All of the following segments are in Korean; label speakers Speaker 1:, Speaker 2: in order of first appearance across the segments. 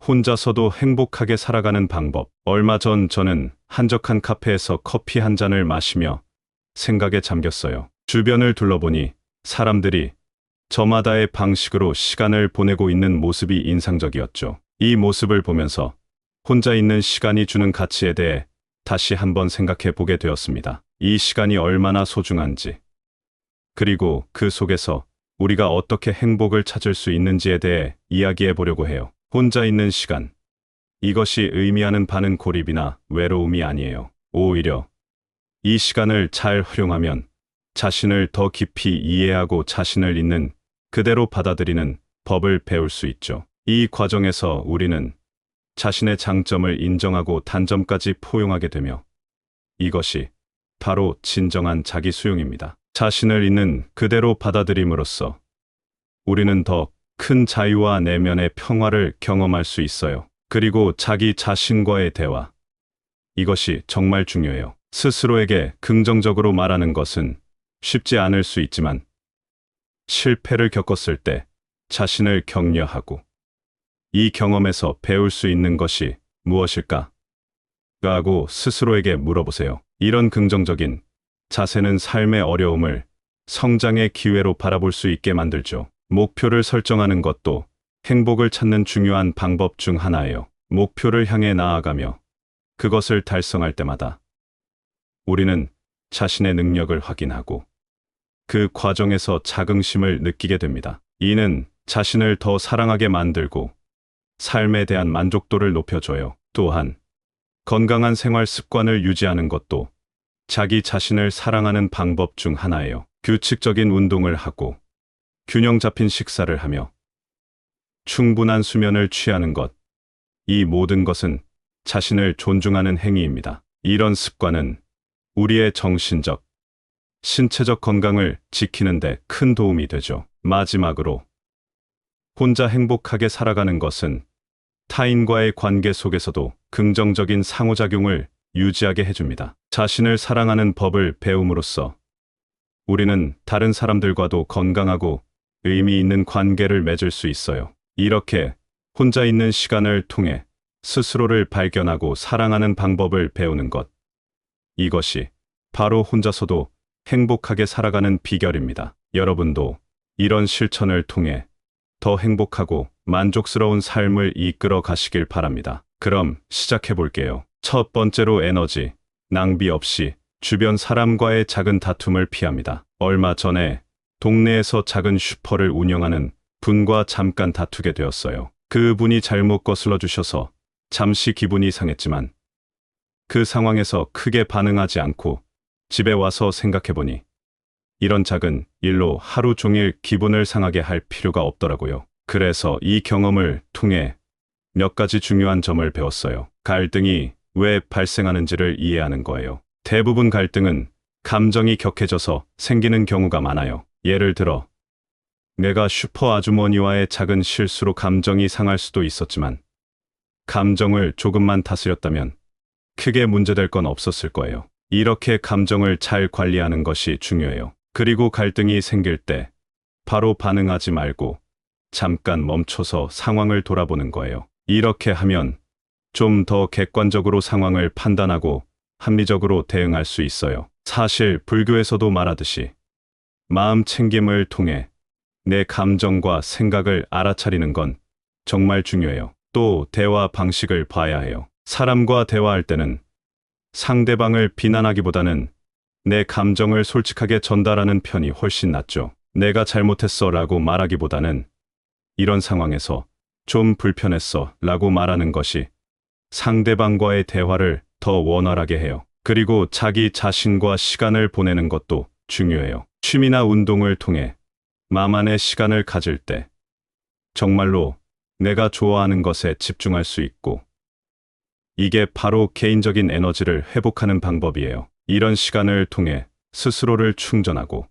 Speaker 1: 혼자서도 행복하게 살아가는 방법. 얼마 전 저는 한적한 카페에서 커피 한 잔을 마시며 생각에 잠겼어요. 주변을 둘러보니 사람들이 저마다의 방식으로 시간을 보내고 있는 모습이 인상적이었죠. 이 모습을 보면서 혼자 있는 시간이 주는 가치에 대해 다시 한번 생각해 보게 되었습니다. 이 시간이 얼마나 소중한지, 그리고 그 속에서 우리가 어떻게 행복을 찾을 수 있는지에 대해 이야기해 보려고 해요. 혼자 있는 시간. 이것이 의미하는 바는 고립이나 외로움이 아니에요. 오히려 이 시간을 잘 활용하면 자신을 더 깊이 이해하고 자신을 있는 그대로 받아들이는 법을 배울 수 있죠. 이 과정에서 우리는 자신의 장점을 인정하고 단점까지 포용하게 되며, 이것이 바로 진정한 자기 수용입니다. 자신을 있는 그대로 받아들임으로써 우리는 더 큰 자유와 내면의 평화를 경험할 수 있어요. 그리고 자기 자신과의 대화. 이것이 정말 중요해요. 스스로에게 긍정적으로 말하는 것은 쉽지 않을 수 있지만, 실패를 겪었을 때 자신을 격려하고 이 경험에서 배울 수 있는 것이 무엇일까? 라고 스스로에게 물어보세요. 이런 긍정적인 자세는 삶의 어려움을 성장의 기회로 바라볼 수 있게 만들죠. 목표를 설정하는 것도 행복을 찾는 중요한 방법 중 하나예요. 목표를 향해 나아가며 그것을 달성할 때마다 우리는 자신의 능력을 확인하고 그 과정에서 자긍심을 느끼게 됩니다. 이는 자신을 더 사랑하게 만들고 삶에 대한 만족도를 높여줘요. 또한 건강한 생활 습관을 유지하는 것도 자기 자신을 사랑하는 방법 중 하나예요. 규칙적인 운동을 하고 균형 잡힌 식사를 하며 충분한 수면을 취하는 것. 이 모든 것은 자신을 존중하는 행위입니다. 이런 습관은 우리의 정신적, 신체적 건강을 지키는 데 큰 도움이 되죠. 마지막으로, 혼자 행복하게 살아가는 것은 타인과의 관계 속에서도 긍정적인 상호작용을 유지하게 해줍니다. 자신을 사랑하는 법을 배움으로써 우리는 다른 사람들과도 건강하고 의미 있는 관계를 맺을 수 있어요. 이렇게 혼자 있는 시간을 통해 스스로를 발견하고 사랑하는 방법을 배우는 것. 이것이 바로 혼자서도 행복하게 살아가는 비결입니다. 여러분도 이런 실천을 통해 더 행복하고 만족스러운 삶을 이끌어 가시길 바랍니다. 그럼 시작해 볼게요. 첫 번째로 에너지, 낭비 없이 주변 사람과의 작은 다툼을 피합니다. 얼마 전에 동네에서 작은 슈퍼를 운영하는 분과 잠깐 다투게 되었어요. 그분이 잘못 거슬러 주셔서 잠시 기분이 상했지만 그 상황에서 크게 반응하지 않고 집에 와서 생각해보니 이런 작은 일로 하루 종일 기분을 상하게 할 필요가 없더라고요. 그래서 이 경험을 통해 몇 가지 중요한 점을 배웠어요. 갈등이 왜 발생하는지를 이해하는 거예요. 대부분 갈등은 감정이 격해져서 생기는 경우가 많아요. 예를 들어, 내가 슈퍼 아주머니와의 작은 실수로 감정이 상할 수도 있었지만 감정을 조금만 다스렸다면 크게 문제될 건 없었을 거예요. 이렇게 감정을 잘 관리하는 것이 중요해요. 그리고 갈등이 생길 때 바로 반응하지 말고 잠깐 멈춰서 상황을 돌아보는 거예요. 이렇게 하면 좀 더 객관적으로 상황을 판단하고 합리적으로 대응할 수 있어요. 사실 불교에서도 말하듯이 마음 챙김을 통해 내 감정과 생각을 알아차리는 건 정말 중요해요. 또 대화 방식을 봐야 해요. 사람과 대화할 때는 상대방을 비난하기보다는 내 감정을 솔직하게 전달하는 편이 훨씬 낫죠. 내가 잘못했어 라고 말하기보다는 이런 상황에서 좀 불편했어 라고 말하는 것이 상대방과의 대화를 더 원활하게 해요. 그리고 자기 자신과 시간을 보내는 것도 중요해요. 취미나 운동을 통해 나만의 시간을 가질 때 정말로 내가 좋아하는 것에 집중할 수 있고, 이게 바로 개인적인 에너지를 회복하는 방법이에요. 이런 시간을 통해 스스로를 충전하고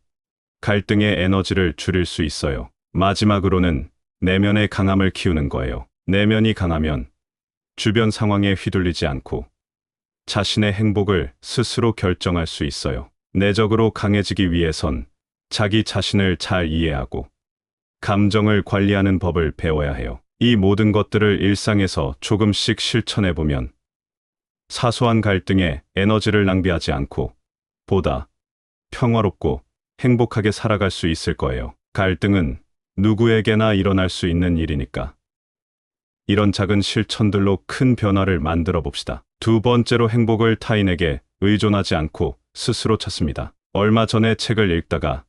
Speaker 1: 갈등의 에너지를 줄일 수 있어요. 마지막으로는 내면의 강함을 키우는 거예요. 내면이 강하면 주변 상황에 휘둘리지 않고 자신의 행복을 스스로 결정할 수 있어요. 내적으로 강해지기 위해선 자기 자신을 잘 이해하고 감정을 관리하는 법을 배워야 해요. 이 모든 것들을 일상에서 조금씩 실천해 보면 사소한 갈등에 에너지를 낭비하지 않고 보다 평화롭고 행복하게 살아갈 수 있을 거예요. 갈등은 누구에게나 일어날 수 있는 일이니까 이런 작은 실천들로 큰 변화를 만들어 봅시다. 두 번째로 행복을 타인에게 의존하지 않고 스스로 찾습니다. 얼마 전에 책을 읽다가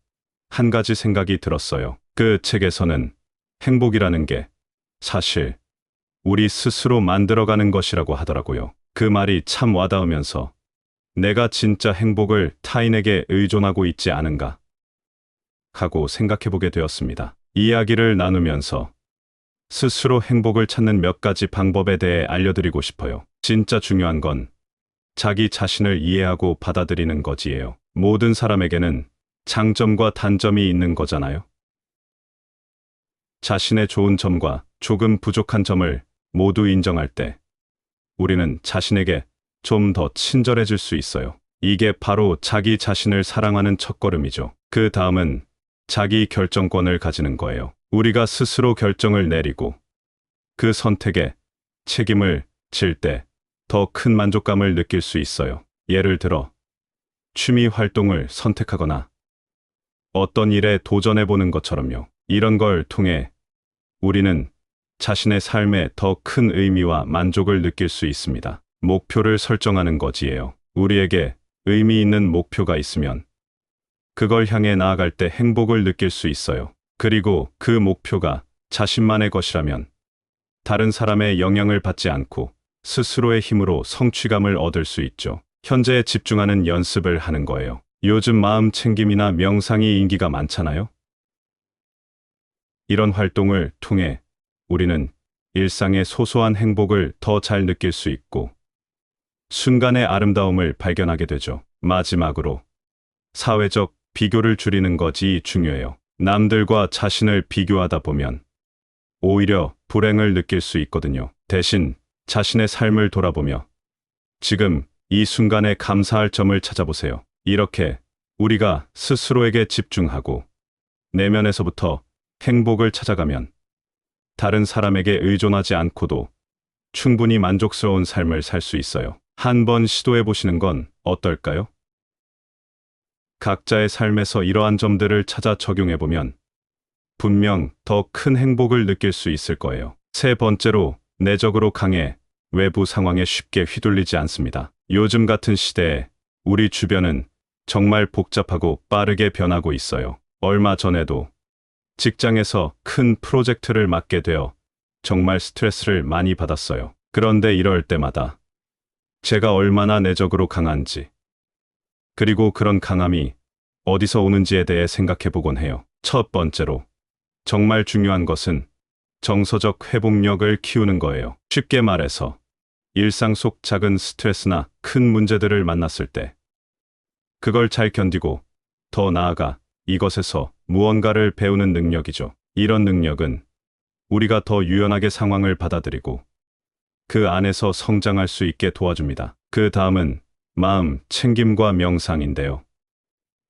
Speaker 1: 한 가지 생각이 들었어요. 그 책에서는 행복이라는 게 사실 우리 스스로 만들어가는 것이라고 하더라고요. 그 말이 참 와닿으면서 내가 진짜 행복을 타인에게 의존하고 있지 않은가 하고 생각해보게 되었습니다. 이야기를 나누면서 스스로 행복을 찾는 몇 가지 방법에 대해 알려드리고 싶어요. 진짜 중요한 건 자기 자신을 이해하고 받아들이는 거지예요. 모든 사람에게는 장점과 단점이 있는 거잖아요. 자신의 좋은 점과 조금 부족한 점을 모두 인정할 때 우리는 자신에게 좀 더 친절해질 수 있어요. 이게 바로 자기 자신을 사랑하는 첫걸음이죠. 그 다음은 자기 결정권을 가지는 거예요. 우리가 스스로 결정을 내리고 그 선택에 책임을 질 때 더 큰 만족감을 느낄 수 있어요. 예를 들어 취미 활동을 선택하거나 어떤 일에 도전해보는 것처럼요. 이런 걸 통해 우리는 자신의 삶에 더 큰 의미와 만족을 느낄 수 있습니다. 목표를 설정하는 거지예요. 우리에게 의미 있는 목표가 있으면 그걸 향해 나아갈 때 행복을 느낄 수 있어요. 그리고 그 목표가 자신만의 것이라면 다른 사람의 영향을 받지 않고 스스로의 힘으로 성취감을 얻을 수 있죠. 현재에 집중하는 연습을 하는 거예요. 요즘 마음 챙김이나 명상이 인기가 많잖아요. 이런 활동을 통해 우리는 일상의 소소한 행복을 더 잘 느낄 수 있고 순간의 아름다움을 발견하게 되죠. 마지막으로 사회적 비교를 줄이는 것이 중요해요. 남들과 자신을 비교하다 보면 오히려 불행을 느낄 수 있거든요. 대신 자신의 삶을 돌아보며 지금 이 순간에 감사할 점을 찾아보세요. 이렇게 우리가 스스로에게 집중하고 내면에서부터 행복을 찾아가면 다른 사람에게 의존하지 않고도 충분히 만족스러운 삶을 살 수 있어요. 한번 시도해 보시는 건 어떨까요? 각자의 삶에서 이러한 점들을 찾아 적용해 보면 분명 더 큰 행복을 느낄 수 있을 거예요. 세 번째로, 내적으로 강해 외부 상황에 쉽게 휘둘리지 않습니다. 요즘 같은 시대에 우리 주변은 정말 복잡하고 빠르게 변하고 있어요. 얼마 전에도 직장에서 큰 프로젝트를 맡게 되어 정말 스트레스를 많이 받았어요. 그런데 이럴 때마다 제가 얼마나 내적으로 강한지, 그리고 그런 강함이 어디서 오는지에 대해 생각해 보곤 해요. 첫 번째로, 정말 중요한 것은 정서적 회복력을 키우는 거예요. 쉽게 말해서 일상 속 작은 스트레스나 큰 문제들을 만났을 때 그걸 잘 견디고 더 나아가 이것에서 무언가를 배우는 능력이죠. 이런 능력은 우리가 더 유연하게 상황을 받아들이고 그 안에서 성장할 수 있게 도와줍니다. 그 다음은 마음 챙김과 명상인데요.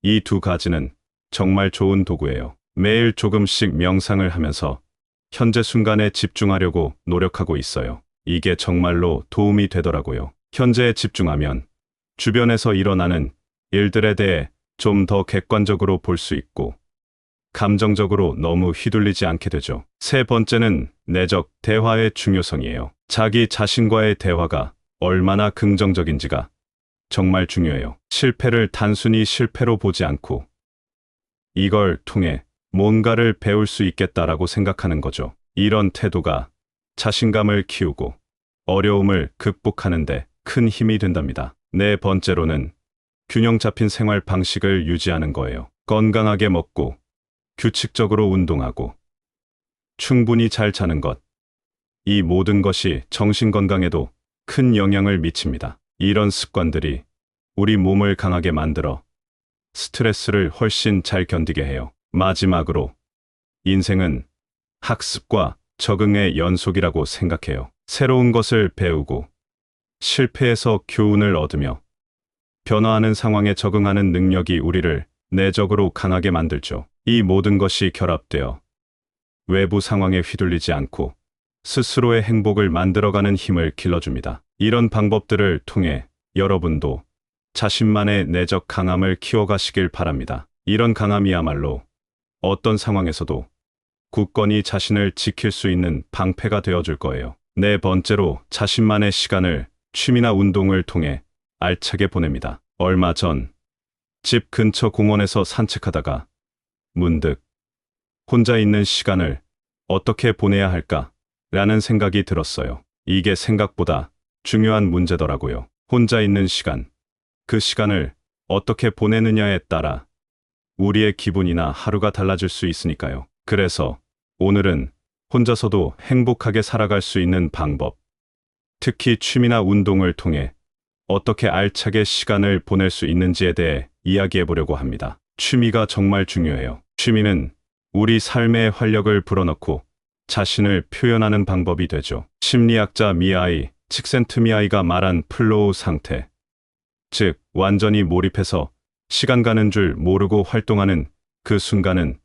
Speaker 1: 이 두 가지는 정말 좋은 도구예요. 매일 조금씩 명상을 하면서 현재 순간에 집중하려고 노력하고 있어요. 이게 정말로 도움이 되더라고요. 현재에 집중하면 주변에서 일어나는 일들에 대해 좀 더 객관적으로 볼 수 있고 감정적으로 너무 휘둘리지 않게 되죠. 세 번째는 내적 대화의 중요성이에요. 자기 자신과의 대화가 얼마나 긍정적인지가 정말 중요해요. 실패를 단순히 실패로 보지 않고 이걸 통해 뭔가를 배울 수 있겠다라고 생각하는 거죠. 이런 태도가 자신감을 키우고 어려움을 극복하는 데 큰 힘이 된답니다. 네 번째로는 균형 잡힌 생활 방식을 유지하는 거예요. 건강하게 먹고 규칙적으로 운동하고 충분히 잘 자는 것. 이 모든 것이 정신 건강에도 큰 영향을 미칩니다. 이런 습관들이 우리 몸을 강하게 만들어 스트레스를 훨씬 잘 견디게 해요. 마지막으로, 인생은 학습과 적응의 연속이라고 생각해요. 새로운 것을 배우고 실패에서 교훈을 얻으며 변화하는 상황에 적응하는 능력이 우리를 내적으로 강하게 만들죠. 이 모든 것이 결합되어 외부 상황에 휘둘리지 않고 스스로의 행복을 만들어가는 힘을 길러줍니다. 이런 방법들을 통해 여러분도 자신만의 내적 강함을 키워가시길 바랍니다. 이런 강함이야말로 어떤 상황에서도 굳건히 자신을 지킬 수 있는 방패가 되어줄 거예요. 네 번째로 자신만의 시간을 취미나 운동을 통해 알차게 보냅니다. 얼마 전 집 근처 공원에서 산책하다가 문득 혼자 있는 시간을 어떻게 보내야 할까? 라는 생각이 들었어요. 이게 생각보다 중요한 문제더라고요. 혼자 있는 시간, 그 시간을 어떻게 보내느냐에 따라 우리의 기분이나 하루가 달라질 수 있으니까요. 그래서 오늘은 혼자서도 행복하게 살아갈 수 있는 방법, 특히 취미나 운동을 통해 어떻게 알차게 시간을 보낼 수 있는지에 대해 이야기해 보려고 합니다. 취미가 정말 중요해요. 취미는 우리 삶의 활력을 불어넣고 자신을 표현하는 방법이 되죠. 심리학자 미하이 칙센트미하이가 말한 플로우 상태, 즉 완전히 몰입해서 시간 가는 줄 모르고 활동하는 그 순간은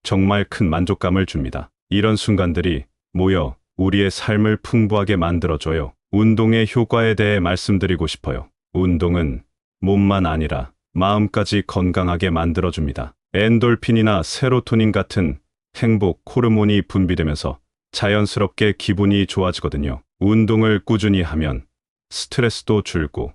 Speaker 1: 정말 큰 만족감을 줍니다. 이런 순간들이 모여 우리의 삶을 풍부하게 만들어줘요. 운동의 효과에 대해 말씀드리고 싶어요. 운동은 몸만 아니라 마음까지 건강하게 만들어줍니다. 엔돌핀이나 세로토닌 같은 행복 호르몬이 분비되면서 자연스럽게 기분이 좋아지거든요. 운동을 꾸준히 하면 스트레스도 줄고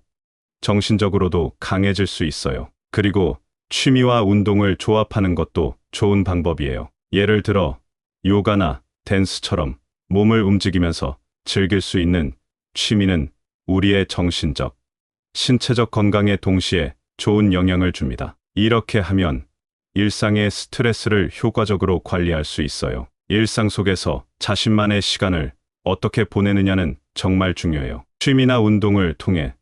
Speaker 1: 정신적으로도 강해질 수 있어요. 그리고 취미와 운동을 조합하는 것도 좋은 방법이에요. 예를 들어 요가나 댄스처럼 몸을 움직이면서 즐길 수 있는 취미는 우리의 정신적, 신체적 건강에 동시에 좋은 영향을 줍니다. 이렇게 하면 일상의 스트레스를 효과적으로 관리할 수 있어요. 일상 속에서 자신만의 시간을 어떻게 보내느냐는 정말 중요해요. 취미나 운동을 통해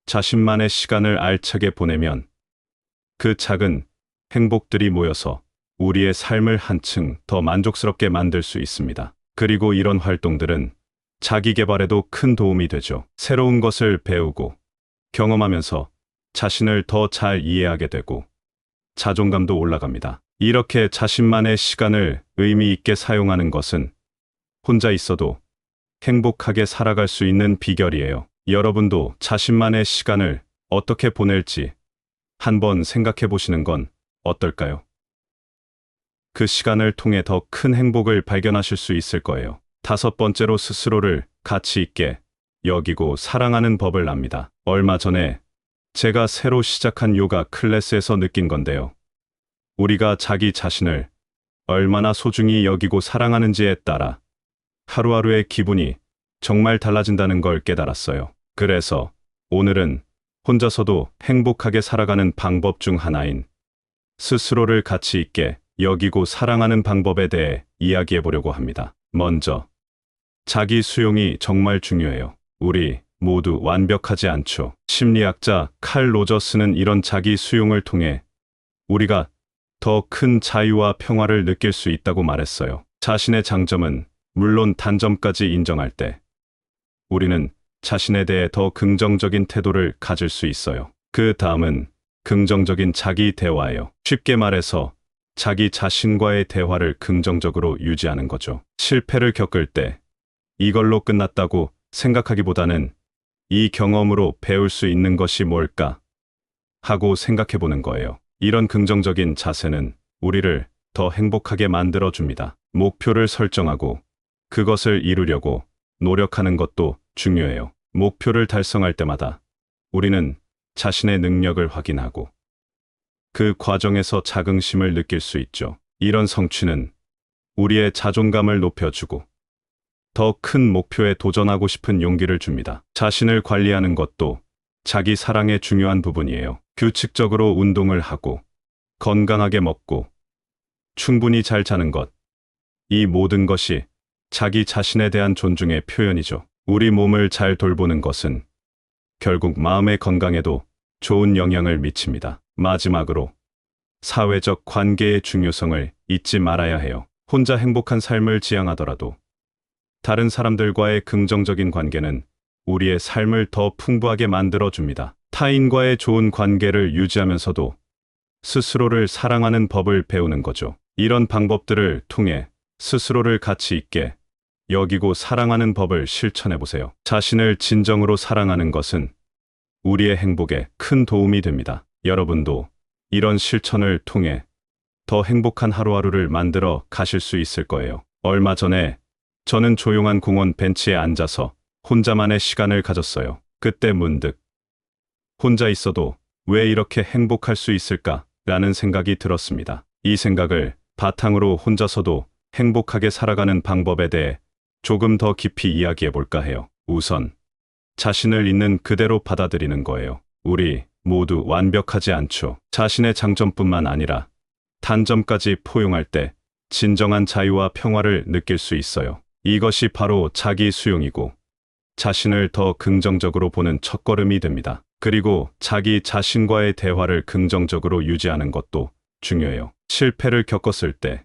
Speaker 1: 자신만의 시간을 알차게 보내면 그 작은 행복들이 모여서 우리의 삶을 한층 더 만족스럽게 만들 수 있습니다. 그리고 이런 활동들은 자기 개발에도 큰 도움이 되죠. 새로운 것을 배우고 경험하면서 자신을 더 잘 이해하게 되고 자존감도 올라갑니다. 이렇게 자신만의 시간을 의미 있게 사용하는 것은 혼자 있어도 행복하게 살아갈 수 있는 비결이에요. 여러분도 자신만의 시간을 어떻게 보낼지 한번 생각해 보시는 건 어떨까요? 그 시간을 통해 더 큰 행복을 발견하실 수 있을 거예요. 다섯 번째로 스스로를 가치 있게 여기고 사랑하는 법을 압니다. 얼마 전에 제가 새로 시작한 요가 클래스에서 느낀 건데요. 우리가 자기 자신을 얼마나 소중히 여기고 사랑하는지에 따라 하루하루의 기분이 정말 달라진다는 걸 깨달았어요. 그래서 오늘은 혼자서도 행복하게 살아가는 방법 중 하나인 스스로를 가치 있게 여기고 사랑하는 방법에 대해 이야기해 보려고 합니다. 먼저, 자기 수용이 정말 중요해요. 우리 모두 완벽하지 않죠. 심리학자 칼 로저스는 이런 자기 수용을 통해 우리가 더 큰 자유와 평화를 느낄 수 있다고 말했어요. 자신의 장점은 물론 단점까지 인정할 때 우리는 자신에 대해 더 긍정적인 태도를 가질 수 있어요. 그 다음은 긍정적인 자기 대화예요. 쉽게 말해서 자기 자신과의 대화를 긍정적으로 유지하는 거죠. 실패를 겪을 때 이걸로 끝났다고 생각하기보다는 이 경험으로 배울 수 있는 것이 뭘까 하고 생각해 보는 거예요. 이런 긍정적인 자세는 우리를 더 행복하게 만들어 줍니다. 목표를 설정하고 그것을 이루려고 노력하는 것도 중요해요. 목표를 달성할 때마다 우리는 자신의 능력을 확인하고 그 과정에서 자긍심을 느낄 수 있죠. 이런 성취는 우리의 자존감을 높여주고 더 큰 목표에 도전하고 싶은 용기를 줍니다. 자신을 관리하는 것도 자기 사랑의 중요한 부분이에요. 규칙적으로 운동을 하고 건강하게 먹고 충분히 잘 자는 것, 이 모든 것이 자기 자신에 대한 존중의 표현이죠. 우리 몸을 잘 돌보는 것은 결국 마음의 건강에도 좋은 영향을 미칩니다. 마지막으로 사회적 관계의 중요성을 잊지 말아야 해요. 혼자 행복한 삶을 지향하더라도 다른 사람들과의 긍정적인 관계는 우리의 삶을 더 풍부하게 만들어줍니다. 타인과의 좋은 관계를 유지하면서도 스스로를 사랑하는 법을 배우는 거죠. 이런 방법들을 통해 스스로를 가치 있게 여기고 사랑하는 법을 실천해 보세요. 자신을 진정으로 사랑하는 것은 우리의 행복에 큰 도움이 됩니다. 여러분도 이런 실천을 통해 더 행복한 하루하루를 만들어 가실 수 있을 거예요. 얼마 전에 저는 조용한 공원 벤치에 앉아서 혼자만의 시간을 가졌어요. 그때 문득 혼자 있어도 왜 이렇게 행복할 수 있을까? 라는 생각이 들었습니다. 이 생각을 바탕으로 혼자서도 행복하게 살아가는 방법에 대해 조금 더 깊이 이야기해 볼까 해요. 우선 자신을 있는 그대로 받아들이는 거예요. 우리 모두 완벽하지 않죠. 자신의 장점뿐만 아니라 단점까지 포용할 때 진정한 자유와 평화를 느낄 수 있어요. 이것이 바로 자기 수용이고 자신을 더 긍정적으로 보는 첫걸음이 됩니다. 그리고 자기 자신과의 대화를 긍정적으로 유지하는 것도 중요해요. 실패를 겪었을 때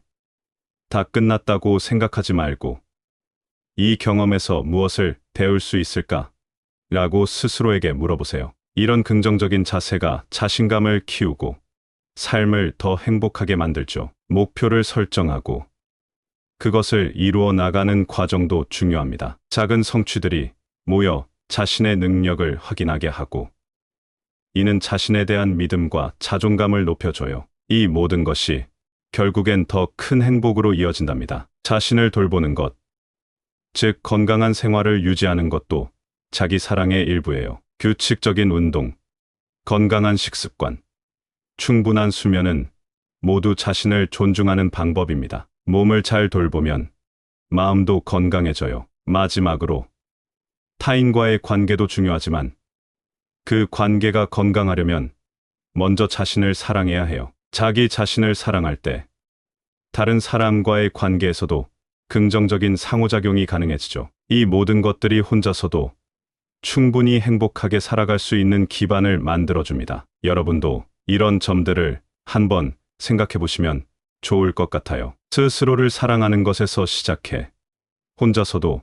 Speaker 1: 다 끝났다고 생각하지 말고 이 경험에서 무엇을 배울 수 있을까? 라고 스스로에게 물어보세요. 이런 긍정적인 자세가 자신감을 키우고 삶을 더 행복하게 만들죠. 목표를 설정하고 그것을 이루어 나가는 과정도 중요합니다. 작은 성취들이 모여 자신의 능력을 확인하게 하고 이는 자신에 대한 믿음과 자존감을 높여줘요. 이 모든 것이 결국엔 더 큰 행복으로 이어진답니다. 자신을 돌보는 것, 즉 건강한 생활을 유지하는 것도 자기 사랑의 일부예요. 규칙적인 운동, 건강한 식습관, 충분한 수면은 모두 자신을 존중하는 방법입니다. 몸을 잘 돌보면 마음도 건강해져요. 마지막으로 타인과의 관계도 중요하지만 그 관계가 건강하려면 먼저 자신을 사랑해야 해요. 자기 자신을 사랑할 때 다른 사람과의 관계에서도 긍정적인 상호작용이 가능해지죠. 이 모든 것들이 혼자서도 충분히 행복하게 살아갈 수 있는 기반을 만들어줍니다. 여러분도 이런 점들을 한번 생각해 보시면 좋을 것 같아요. 스스로를 사랑하는 것에서 시작해 혼자서도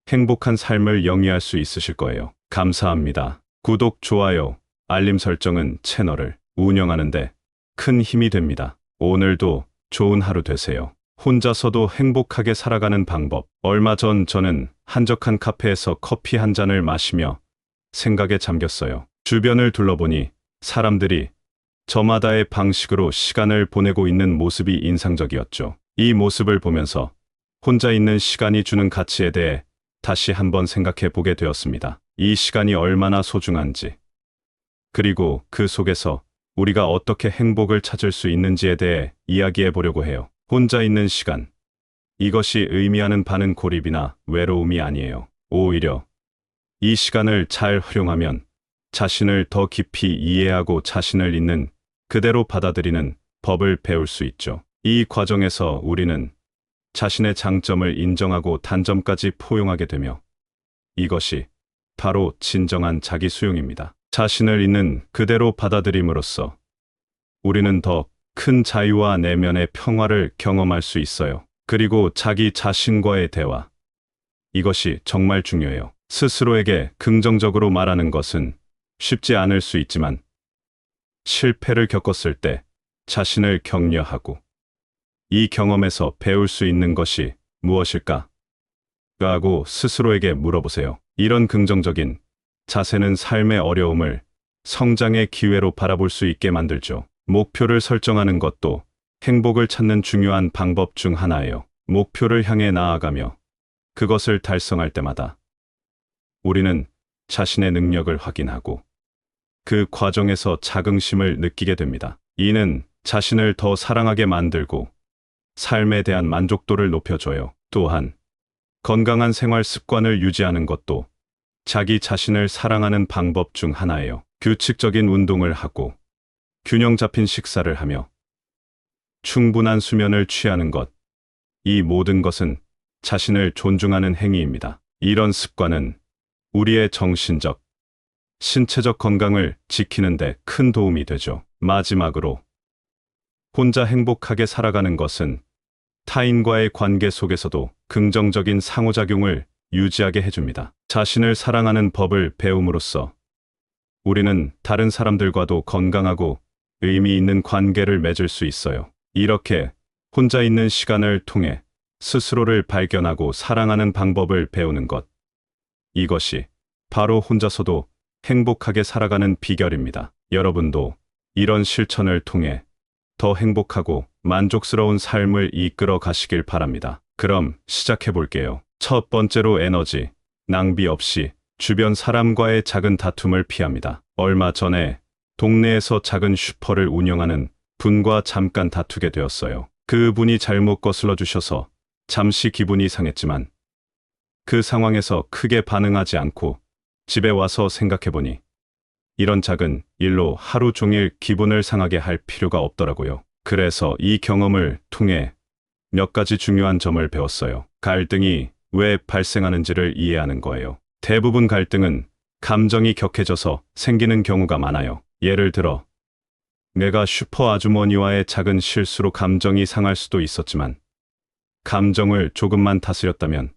Speaker 1: 행복한 삶을 영위할 수 있으실 거예요. 감사합니다. 구독, 좋아요, 알림 설정은 채널을 운영하는데 큰 힘이 됩니다. 오늘도 좋은 하루 되세요. 혼자서도 행복하게 살아가는 방법. 얼마 전 저는 한적한 카페에서 커피 한 잔을 마시며 생각에 잠겼어요. 주변을 둘러보니 사람들이 저마다의 방식으로 시간을 보내고 있는 모습이 인상적이었죠. 이 모습을 보면서 혼자 있는 시간이 주는 가치에 대해 다시 한번 생각해 보게 되었습니다. 이 시간이 얼마나 소중한지, 그리고 그 속에서 우리가 어떻게 행복을 찾을 수 있는지에 대해 이야기해 보려고 해요. 혼자 있는 시간. 이것이 의미하는 바는 고립이나 외로움이 아니에요. 오히려 이 시간을 잘 활용하면 자신을 더 깊이 이해하고 자신을 있는 그대로 받아들이는 법을 배울 수 있죠. 이 과정에서 우리는 자신의 장점을 인정하고 단점까지 포용하게 되며 이것이 바로 진정한 자기 수용입니다. 자신을 있는 그대로 받아들임으로써 우리는 더 큰 자유와 내면의 평화를 경험할 수 있어요. 그리고 자기 자신과의 대화. 이것이 정말 중요해요. 스스로에게 긍정적으로 말하는 것은 쉽지 않을 수 있지만 실패를 겪었을 때 자신을 격려하고 이 경험에서 배울 수 있는 것이 무엇일까? 라고 스스로에게 물어보세요. 이런 긍정적인 자세는 삶의 어려움을 성장의 기회로 바라볼 수 있게 만들죠. 목표를 설정하는 것도 행복을 찾는 중요한 방법 중 하나예요. 목표를 향해 나아가며 그것을 달성할 때마다 우리는 자신의 능력을 확인하고 그 과정에서 자긍심을 느끼게 됩니다. 이는 자신을 더 사랑하게 만들고 삶에 대한 만족도를 높여줘요. 또한 건강한 생활 습관을 유지하는 것도 자기 자신을 사랑하는 방법 중 하나예요. 규칙적인 운동을 하고 균형 잡힌 식사를 하며 충분한 수면을 취하는 것. 이 모든 것은 자신을 존중하는 행위입니다. 이런 습관은 우리의 정신적, 신체적 건강을 지키는 데 큰 도움이 되죠. 마지막으로 혼자 행복하게 살아가는 것은 타인과의 관계 속에서도 긍정적인 상호작용을 유지하게 해줍니다. 자신을 사랑하는 법을 배움으로써 우리는 다른 사람들과도 건강하고 의미 있는 관계를 맺을 수 있어요. 이렇게 혼자 있는 시간을 통해 스스로를 발견하고 사랑하는 방법을 배우는 것. 이것이 바로 혼자서도 행복하게 살아가는 비결입니다. 여러분도 이런 실천을 통해 더 행복하고 만족스러운 삶을 이끌어 가시길 바랍니다. 그럼 시작해 볼게요. 첫 번째로 에너지, 낭비 없이 주변 사람과의 작은 다툼을 피합니다. 얼마 전에 동네에서 작은 슈퍼를 운영하는 분과 잠깐 다투게 되었어요. 그분이 잘못 거슬러 주셔서 잠시 기분이 상했지만 그 상황에서 크게 반응하지 않고 집에 와서 생각해보니 이런 작은 일로 하루 종일 기분을 상하게 할 필요가 없더라고요. 그래서 이 경험을 통해 몇 가지 중요한 점을 배웠어요. 갈등이 왜 발생하는지를 이해하는 거예요. 대부분 갈등은 감정이 격해져서 생기는 경우가 많아요. 예를 들어, 내가 슈퍼 아주머니와의 작은 실수로 감정이 상할 수도 있었지만, 감정을 조금만 다스렸다면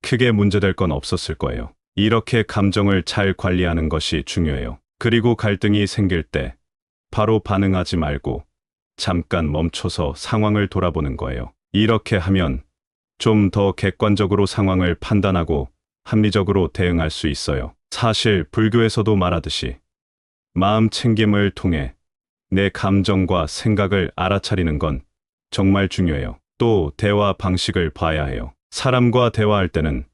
Speaker 1: 크게 문제될 건 없었을 거예요. 이렇게 감정을 잘 관리하는 것이 중요해요. 그리고 갈등이 생길 때 바로 반응하지 말고 잠깐 멈춰서 상황을 돌아보는 거예요. 이렇게 하면 좀 더 객관적으로 상황을 판단하고 합리적으로 대응할 수 있어요. 사실 불교에서도 말하듯이 마음 챙김을 통해 내 감정과 생각을 알아차리는 건 정말 중요해요. 또 대화 방식을 봐야 해요. 사람과 대화할 때는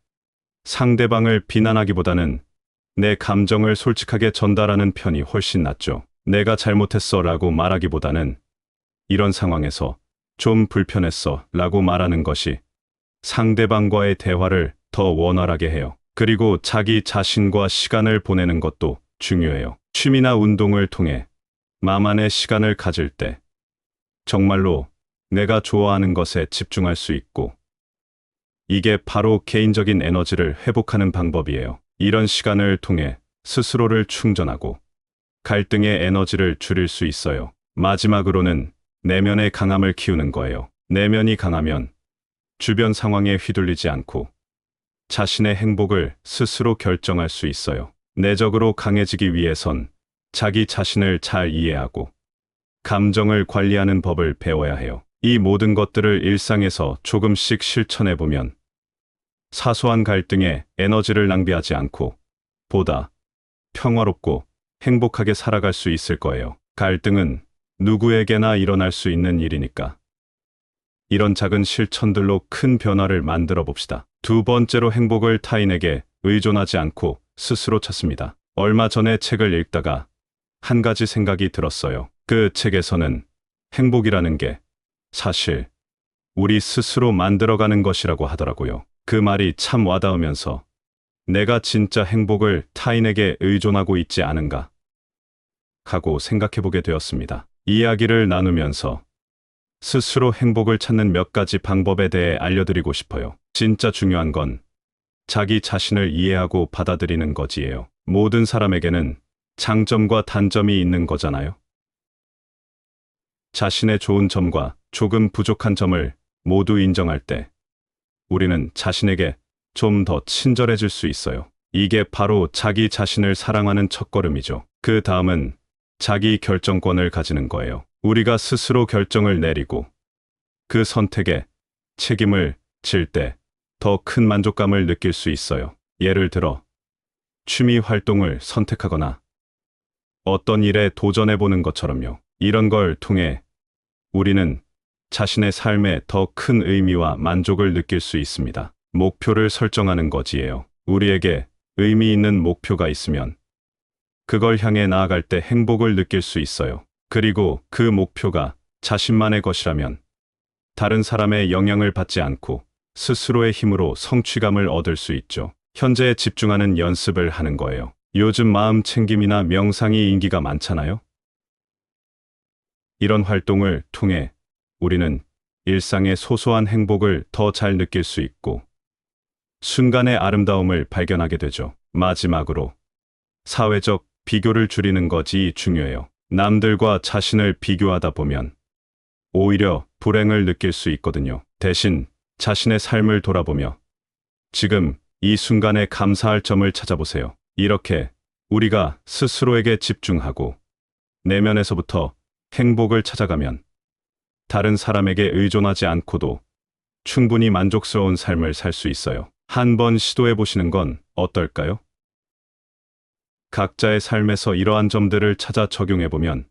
Speaker 1: 상대방을 비난하기보다는 내 감정을 솔직하게 전달하는 편이 훨씬 낫죠. 내가 잘못했어 라고 말하기보다는 이런 상황에서 좀 불편했어 라고 말하는 것이 상대방과의 대화를 더 원활하게 해요. 그리고 자기 자신과 시간을 보내는 것도 중요해요. 취미나 운동을 통해 나만의 시간을 가질 때 정말로 내가 좋아하는 것에 집중할 수 있고 이게 바로 개인적인 에너지를 회복하는 방법이에요. 이런 시간을 통해 스스로를 충전하고 갈등의 에너지를 줄일 수 있어요. 마지막으로는 내면의 강함을 키우는 거예요. 내면이 강하면 주변 상황에 휘둘리지 않고 자신의 행복을 스스로 결정할 수 있어요. 내적으로 강해지기 위해선 자기 자신을 잘 이해하고 감정을 관리하는 법을 배워야 해요. 이 모든 것들을 일상에서 조금씩 실천해 보면 사소한 갈등에 에너지를 낭비하지 않고 보다 평화롭고 행복하게 살아갈 수 있을 거예요. 갈등은 누구에게나 일어날 수 있는 일이니까 이런 작은 실천들로 큰 변화를 만들어 봅시다. 두 번째로 행복을 타인에게 의존하지 않고 스스로 찾습니다. 얼마 전에 책을 읽다가 한 가지 생각이 들었어요. 그 책에서는 행복이라는 게 사실 우리 스스로 만들어가는 것이라고 하더라고요. 그 말이 참 와닿으면서 내가 진짜 행복을 타인에게 의존하고 있지 않은가 하고 생각해보게 되었습니다. 이야기를 나누면서 스스로 행복을 찾는 몇 가지 방법에 대해 알려드리고 싶어요. 진짜 중요한 건 자기 자신을 이해하고 받아들이는 것이에요. 모든 사람에게는 장점과 단점이 있는 거잖아요. 자신의 좋은 점과 조금 부족한 점을 모두 인정할 때 우리는 자신에게 좀 더 친절해질 수 있어요. 이게 바로 자기 자신을 사랑하는 첫걸음이죠. 그 다음은 자기 결정권을 가지는 거예요. 우리가 스스로 결정을 내리고 그 선택에 책임을 질 때 더 큰 만족감을 느낄 수 있어요. 예를 들어 취미 활동을 선택하거나 어떤 일에 도전해보는 것처럼요. 이런 걸 통해 우리는 자신의 삶에 더 큰 의미와 만족을 느낄 수 있습니다. 목표를 설정하는 것이에요. 우리에게 의미 있는 목표가 있으면 그걸 향해 나아갈 때 행복을 느낄 수 있어요. 그리고 그 목표가 자신만의 것이라면 다른 사람의 영향을 받지 않고 스스로의 힘으로 성취감을 얻을 수 있죠. 현재에 집중하는 연습을 하는 거예요. 요즘 마음 챙김이나 명상이 인기가 많잖아요. 이런 활동을 통해 우리는 일상의 소소한 행복을 더 잘 느낄 수 있고 순간의 아름다움을 발견하게 되죠. 마지막으로 사회적 비교를 줄이는 것이 중요해요. 남들과 자신을 비교하다 보면 오히려 불행을 느낄 수 있거든요. 대신 자신의 삶을 돌아보며 지금 이 순간에 감사할 점을 찾아보세요. 이렇게 우리가 스스로에게 집중하고 내면에서부터 행복을 찾아가면 다른 사람에게 의존하지 않고도 충분히 만족스러운 삶을 살 수 있어요. 한번 시도해 보시는 건 어떨까요? 각자의 삶에서 이러한 점들을 찾아 적용해 보면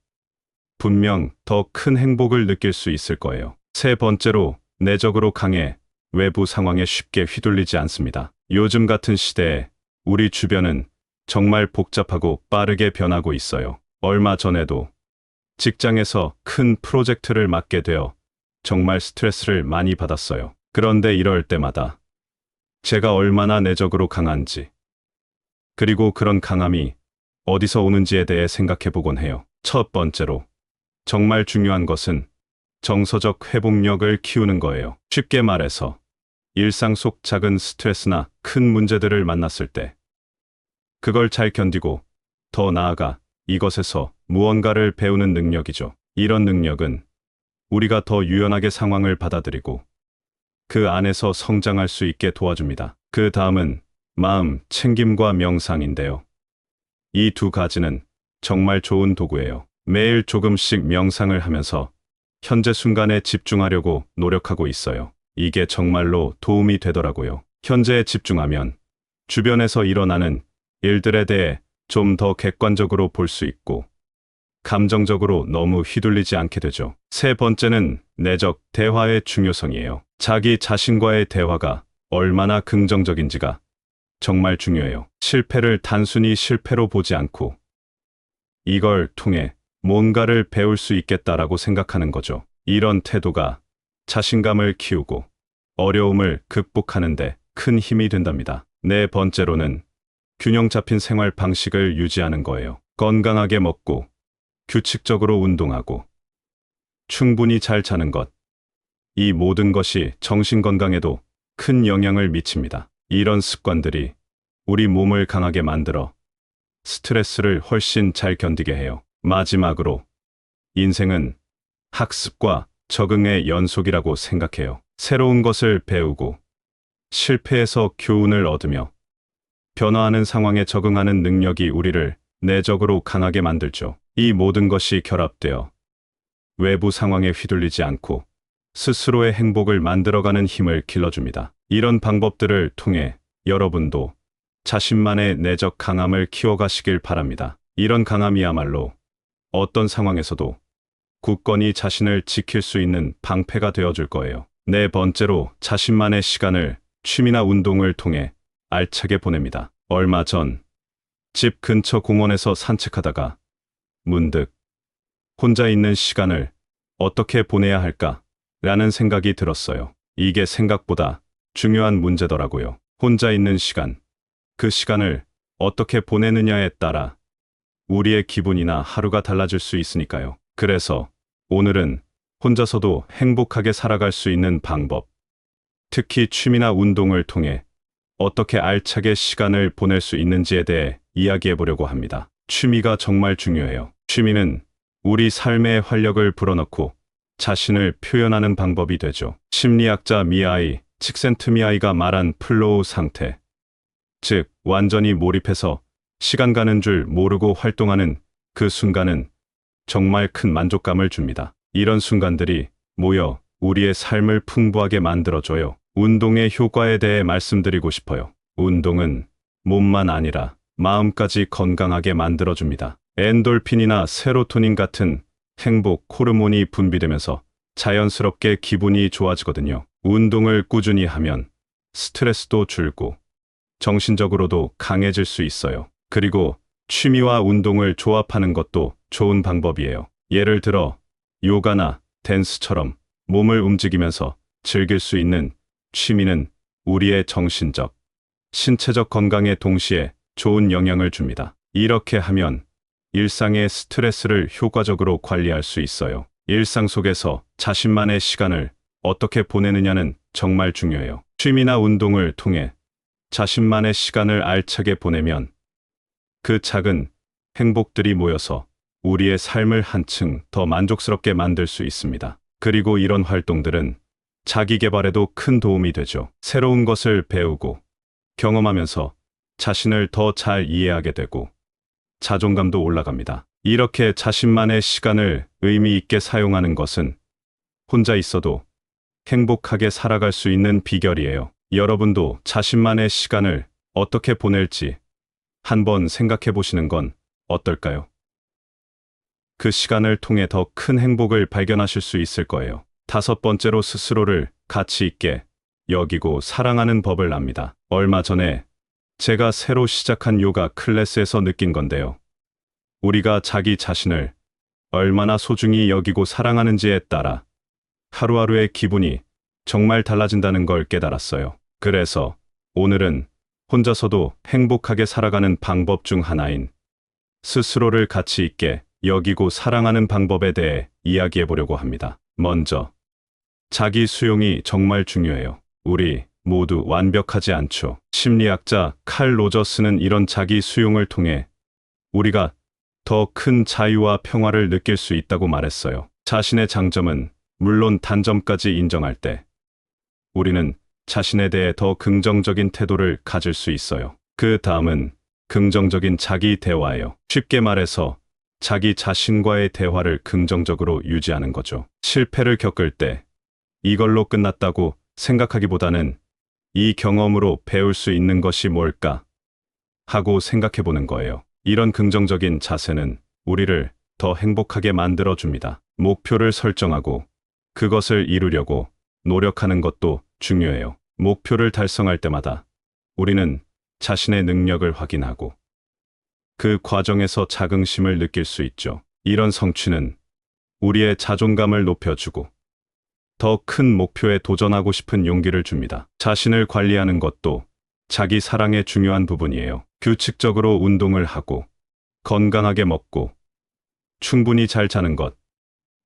Speaker 1: 분명 더 큰 행복을 느낄 수 있을 거예요. 세 번째로, 내적으로 강해 외부 상황에 쉽게 휘둘리지 않습니다. 요즘 같은 시대에 우리 주변은 정말 복잡하고 빠르게 변하고 있어요. 얼마 전에도 직장에서 큰 프로젝트를 맡게 되어 정말 스트레스를 많이 받았어요. 그런데 이럴 때마다 제가 얼마나 내적으로 강한지, 그리고 그런 강함이 어디서 오는지에 대해 생각해 보곤 해요. 첫 번째로, 정말 중요한 것은 정서적 회복력을 키우는 거예요. 쉽게 말해서 일상 속 작은 스트레스나 큰 문제들을 만났을 때 그걸 잘 견디고 더 나아가 이것에서 무언가를 배우는 능력이죠. 이런 능력은 우리가 더 유연하게 상황을 받아들이고 그 안에서 성장할 수 있게 도와줍니다. 그 다음은 마음 챙김과 명상인데요. 이 두 가지는 정말 좋은 도구예요. 매일 조금씩 명상을 하면서 현재 순간에 집중하려고 노력하고 있어요. 이게 정말로 도움이 되더라고요. 현재에 집중하면 주변에서 일어나는 일들에 대해 좀 더 객관적으로 볼 수 있고 감정적으로 너무 휘둘리지 않게 되죠. 세 번째는 내적 대화의 중요성이에요. 자기 자신과의 대화가 얼마나 긍정적인지가 정말 중요해요. 실패를 단순히 실패로 보지 않고 이걸 통해 뭔가를 배울 수 있겠다라고 생각하는 거죠. 이런 태도가 자신감을 키우고 어려움을 극복하는데 큰 힘이 된답니다. 네 번째로는 균형 잡힌 생활 방식을 유지하는 거예요. 건강하게 먹고 규칙적으로 운동하고 충분히 잘 자는 것. 이 모든 것이 정신 건강에도 큰 영향을 미칩니다. 이런 습관들이 우리 몸을 강하게 만들어 스트레스를 훨씬 잘 견디게 해요. 마지막으로, 인생은 학습과 적응의 연속이라고 생각해요. 새로운 것을 배우고 실패에서 교훈을 얻으며 변화하는 상황에 적응하는 능력이 우리를 내적으로 강하게 만들죠. 이 모든 것이 결합되어 외부 상황에 휘둘리지 않고 스스로의 행복을 만들어가는 힘을 길러줍니다. 이런 방법들을 통해 여러분도 자신만의 내적 강함을 키워가시길 바랍니다. 이런 강함이야말로 어떤 상황에서도 굳건히 자신을 지킬 수 있는 방패가 되어줄 거예요. 네 번째로, 자신만의 시간을 취미나 운동을 통해 알차게 보냅니다. 얼마 전 집 근처 공원에서 산책하다가 문득 혼자 있는 시간을 어떻게 보내야 할까? 라는 생각이 들었어요. 이게 생각보다 중요한 문제더라고요. 혼자 있는 시간, 그 시간을 어떻게 보내느냐에 따라 우리의 기분이나 하루가 달라질 수 있으니까요. 그래서 오늘은 혼자서도 행복하게 살아갈 수 있는 방법, 특히 취미나 운동을 통해 어떻게 알차게 시간을 보낼 수 있는지에 대해 이야기해 보려고 합니다. 취미가 정말 중요해요. 취미는 우리 삶의 활력을 불어넣고 자신을 표현하는 방법이 되죠. 심리학자 미하이 칙센트미하이가 말한 플로우 상태, 즉 완전히 몰입해서 시간 가는 줄 모르고 활동하는 그 순간은 정말 큰 만족감을 줍니다. 이런 순간들이 모여 우리의 삶을 풍부하게 만들어줘요. 운동의 효과에 대해 말씀드리고 싶어요. 운동은 몸만 아니라 마음까지 건강하게 만들어줍니다. 엔돌핀이나 세로토닌 같은 행복 호르몬이 분비되면서 자연스럽게 기분이 좋아지거든요. 운동을 꾸준히 하면 스트레스도 줄고 정신적으로도 강해질 수 있어요. 그리고 취미와 운동을 조합하는 것도 좋은 방법이에요. 예를 들어 요가나 댄스처럼 몸을 움직이면서 즐길 수 있는 취미는 우리의 정신적, 신체적 건강에 동시에 좋은 영향을 줍니다. 이렇게 하면 일상의 스트레스를 효과적으로 관리할 수 있어요. 일상 속에서 자신만의 시간을 어떻게 보내느냐는 정말 중요해요. 취미나 운동을 통해 자신만의 시간을 알차게 보내면 그 작은 행복들이 모여서 우리의 삶을 한층 더 만족스럽게 만들 수 있습니다. 그리고 이런 활동들은 자기 개발에도 큰 도움이 되죠. 새로운 것을 배우고 경험하면서 자신을 더 잘 이해하게 되고 자존감도 올라갑니다. 이렇게 자신만의 시간을 의미 있게 사용하는 것은 혼자 있어도 행복하게 살아갈 수 있는 비결이에요. 여러분도 자신만의 시간을 어떻게 보낼지 한번 생각해 보시는 건 어떨까요? 그 시간을 통해 더 큰 행복을 발견하실 수 있을 거예요. 다섯 번째로 스스로를 가치 있게 여기고 사랑하는 법을 압니다. 얼마 전에 제가 새로 시작한 요가 클래스에서 느낀 건데요. 우리가 자기 자신을 얼마나 소중히 여기고 사랑하는지에 따라 하루하루의 기분이 정말 달라진다는 걸 깨달았어요. 그래서 오늘은 혼자서도 행복하게 살아가는 방법 중 하나인 스스로를 가치 있게 여기고 사랑하는 방법에 대해 이야기해 보려고 합니다. 먼저, 자기 수용이 정말 중요해요. 우리 모두 완벽하지 않죠. 심리학자 칼 로저스는 이런 자기 수용을 통해 우리가 더 큰 자유와 평화를 느낄 수 있다고 말했어요. 자신의 장점은 물론 단점까지 인정할 때 우리는 자신에 대해 더 긍정적인 태도를 가질 수 있어요. 그 다음은 긍정적인 자기 대화예요. 쉽게 말해서 자기 자신과의 대화를 긍정적으로 유지하는 거죠. 실패를 겪을 때 이걸로 끝났다고 생각하기보다는 이 경험으로 배울 수 있는 것이 뭘까 하고 생각해 보는 거예요. 이런 긍정적인 자세는 우리를 더 행복하게 만들어 줍니다. 목표를 설정하고 그것을 이루려고 노력하는 것도 중요해요. 목표를 달성할 때마다 우리는 자신의 능력을 확인하고 그 과정에서 자긍심을 느낄 수 있죠. 이런 성취는 우리의 자존감을 높여주고 더 큰 목표에 도전하고 싶은 용기를 줍니다. 자신을 관리하는 것도 자기 사랑의 중요한 부분이에요. 규칙적으로 운동을 하고 건강하게 먹고 충분히 잘 자는 것.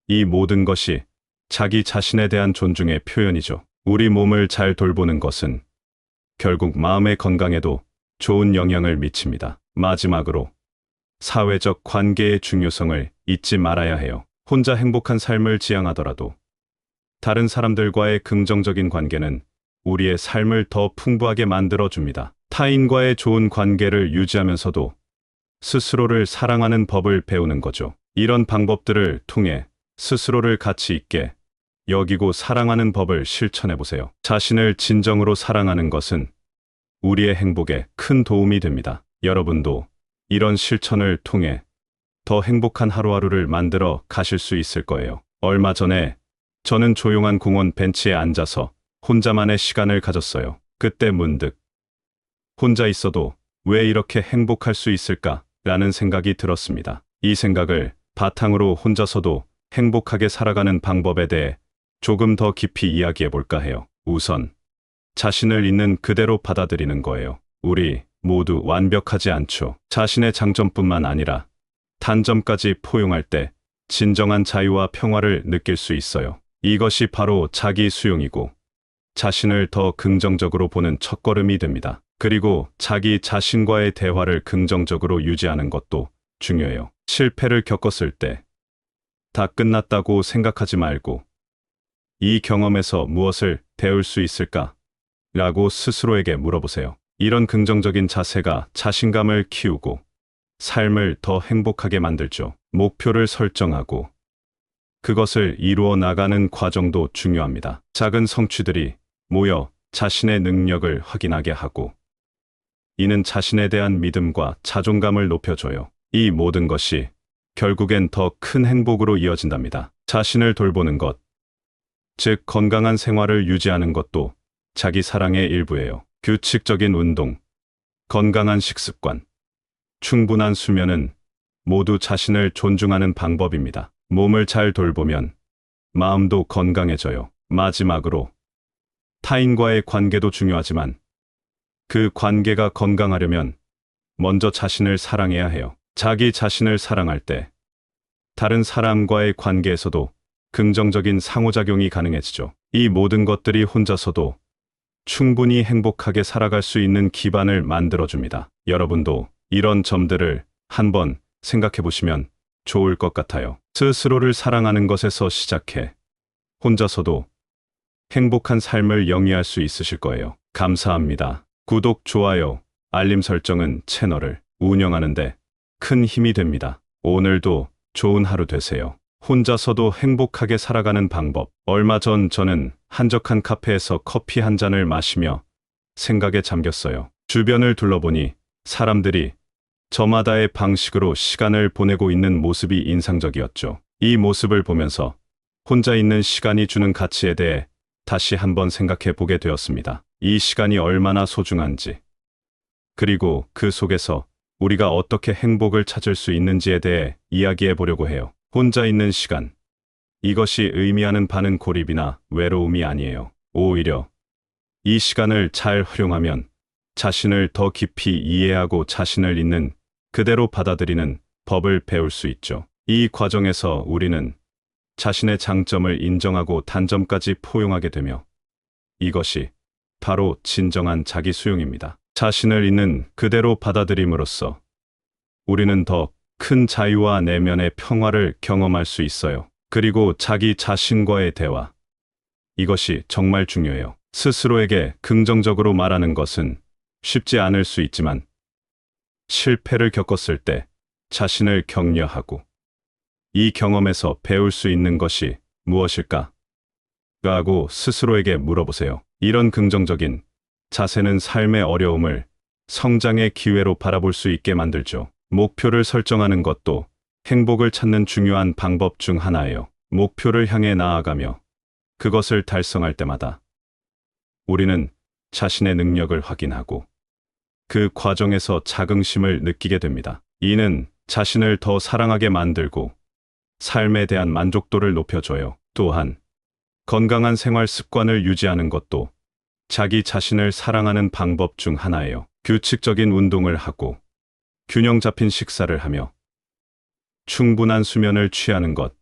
Speaker 1: 이 모든 것이 자기 자신에 대한 존중의 표현이죠. 우리 몸을 잘 돌보는 것은 결국 마음의 건강에도 좋은 영향을 미칩니다. 마지막으로 사회적 관계의 중요성을 잊지 말아야 해요. 혼자 행복한 삶을 지향하더라도 다른 사람들과의 긍정적인 관계는 우리의 삶을 더 풍부하게 만들어줍니다. 타인과의 좋은 관계를 유지하면서도 스스로를 사랑하는 법을 배우는 거죠. 이런 방법들을 통해 스스로를 가치 있게 여기고 사랑하는 법을 실천해 보세요. 자신을 진정으로 사랑하는 것은 우리의 행복에 큰 도움이 됩니다. 여러분도 이런 실천을 통해 더 행복한 하루하루를 만들어 가실 수 있을 거예요. 얼마 전에 저는 조용한 공원 벤치에 앉아서 혼자만의 시간을 가졌어요. 그때 문득 혼자 있어도 왜 이렇게 행복할 수 있을까라는 생각이 들었습니다. 이 생각을 바탕으로 혼자서도 행복하게 살아가는 방법에 대해 조금 더 깊이 이야기해 볼까 해요. 우선 자신을 있는 그대로 받아들이는 거예요. 우리 모두 완벽하지 않죠. 자신의 장점뿐만 아니라 단점까지 포용할 때 진정한 자유와 평화를 느낄 수 있어요. 이것이 바로 자기 수용이고 자신을 더 긍정적으로 보는 첫걸음이 됩니다. 그리고 자기 자신과의 대화를 긍정적으로 유지하는 것도 중요해요. 실패를 겪었을 때 다 끝났다고 생각하지 말고 이 경험에서 무엇을 배울 수 있을까? 라고 스스로에게 물어보세요. 이런 긍정적인 자세가 자신감을 키우고 삶을 더 행복하게 만들죠. 목표를 설정하고 그것을 이루어 나가는 과정도 중요합니다. 작은 성취들이 모여 자신의 능력을 확인하게 하고 이는 자신에 대한 믿음과 자존감을 높여줘요. 이 모든 것이 결국엔 더 큰 행복으로 이어진답니다. 자신을 돌보는 것, 즉 건강한 생활을 유지하는 것도 자기 사랑의 일부예요. 규칙적인 운동, 건강한 식습관, 충분한 수면은 모두 자신을 존중하는 방법입니다. 몸을 잘 돌보면 마음도 건강해져요. 마지막으로 타인과의 관계도 중요하지만 그 관계가 건강하려면 먼저 자신을 사랑해야 해요. 자기 자신을 사랑할 때 다른 사람과의 관계에서도 긍정적인 상호작용이 가능해지죠. 이 모든 것들이 혼자서도 충분히 행복하게 살아갈 수 있는 기반을 만들어줍니다. 여러분도 이런 점들을 한번 생각해 보시면 좋을 것 같아요. 스스로를 사랑하는 것에서 시작해 혼자서도 행복한 삶을 영위할 수 있으실 거예요. 감사합니다. 구독, 좋아요, 알림 설정은 채널을 운영하는데 큰 힘이 됩니다. 오늘도 좋은 하루 되세요. 혼자서도 행복하게 살아가는 방법. 얼마 전 저는 한적한 카페에서 커피 한 잔을 마시며 생각에 잠겼어요. 주변을 둘러보니 사람들이 저마다의 방식으로 시간을 보내고 있는 모습이 인상적이었죠. 이 모습을 보면서 혼자 있는 시간이 주는 가치에 대해 다시 한번 생각해 보게 되었습니다. 이 시간이 얼마나 소중한지, 그리고 그 속에서 우리가 어떻게 행복을 찾을 수 있는지에 대해 이야기해 보려고 해요. 혼자 있는 시간. 이것이 의미하는 바는 고립이나 외로움이 아니에요. 오히려 이 시간을 잘 활용하면 자신을 더 깊이 이해하고 자신을 있는 그대로 받아들이는 법을 배울 수 있죠. 이 과정에서 우리는 자신의 장점을 인정하고 단점까지 포용하게 되며, 이것이 바로 진정한 자기 수용입니다. 자신을 있는 그대로 받아들임으로써 우리는 더 큰 자유와 내면의 평화를 경험할 수 있어요. 그리고 자기 자신과의 대화. 이것이 정말 중요해요. 스스로에게 긍정적으로 말하는 것은 쉽지 않을 수 있지만, 실패를 겪었을 때 자신을 격려하고 이 경험에서 배울 수 있는 것이 무엇일까? 라고 스스로에게 물어보세요. 이런 긍정적인 자세는 삶의 어려움을 성장의 기회로 바라볼 수 있게 만들죠. 목표를 설정하는 것도 행복을 찾는 중요한 방법 중 하나예요. 목표를 향해 나아가며 그것을 달성할 때마다 우리는 자신의 능력을 확인하고 그 과정에서 자긍심을 느끼게 됩니다. 이는 자신을 더 사랑하게 만들고 삶에 대한 만족도를 높여줘요. 또한 건강한 생활 습관을 유지하는 것도 자기 자신을 사랑하는 방법 중 하나예요. 규칙적인 운동을 하고 균형 잡힌 식사를 하며 충분한 수면을 취하는 것.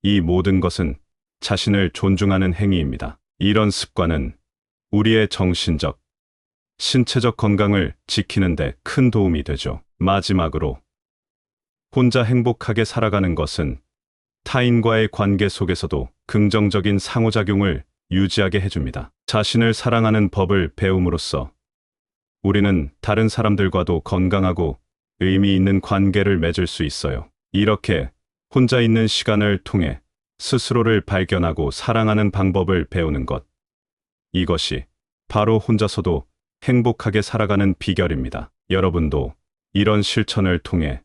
Speaker 1: 이 모든 것은 자신을 존중하는 행위입니다. 이런 습관은 우리의 정신적, 신체적 건강을 지키는 데 큰 도움이 되죠. 마지막으로, 혼자 행복하게 살아가는 것은 타인과의 관계 속에서도 긍정적인 상호작용을 유지하게 해줍니다. 자신을 사랑하는 법을 배움으로써 우리는 다른 사람들과도 건강하고 의미 있는 관계를 맺을 수 있어요. 이렇게 혼자 있는 시간을 통해 스스로를 발견하고 사랑하는 방법을 배우는 것. 이것이 바로 혼자서도 행복하게 살아가는 비결입니다. 여러분도 이런 실천을 통해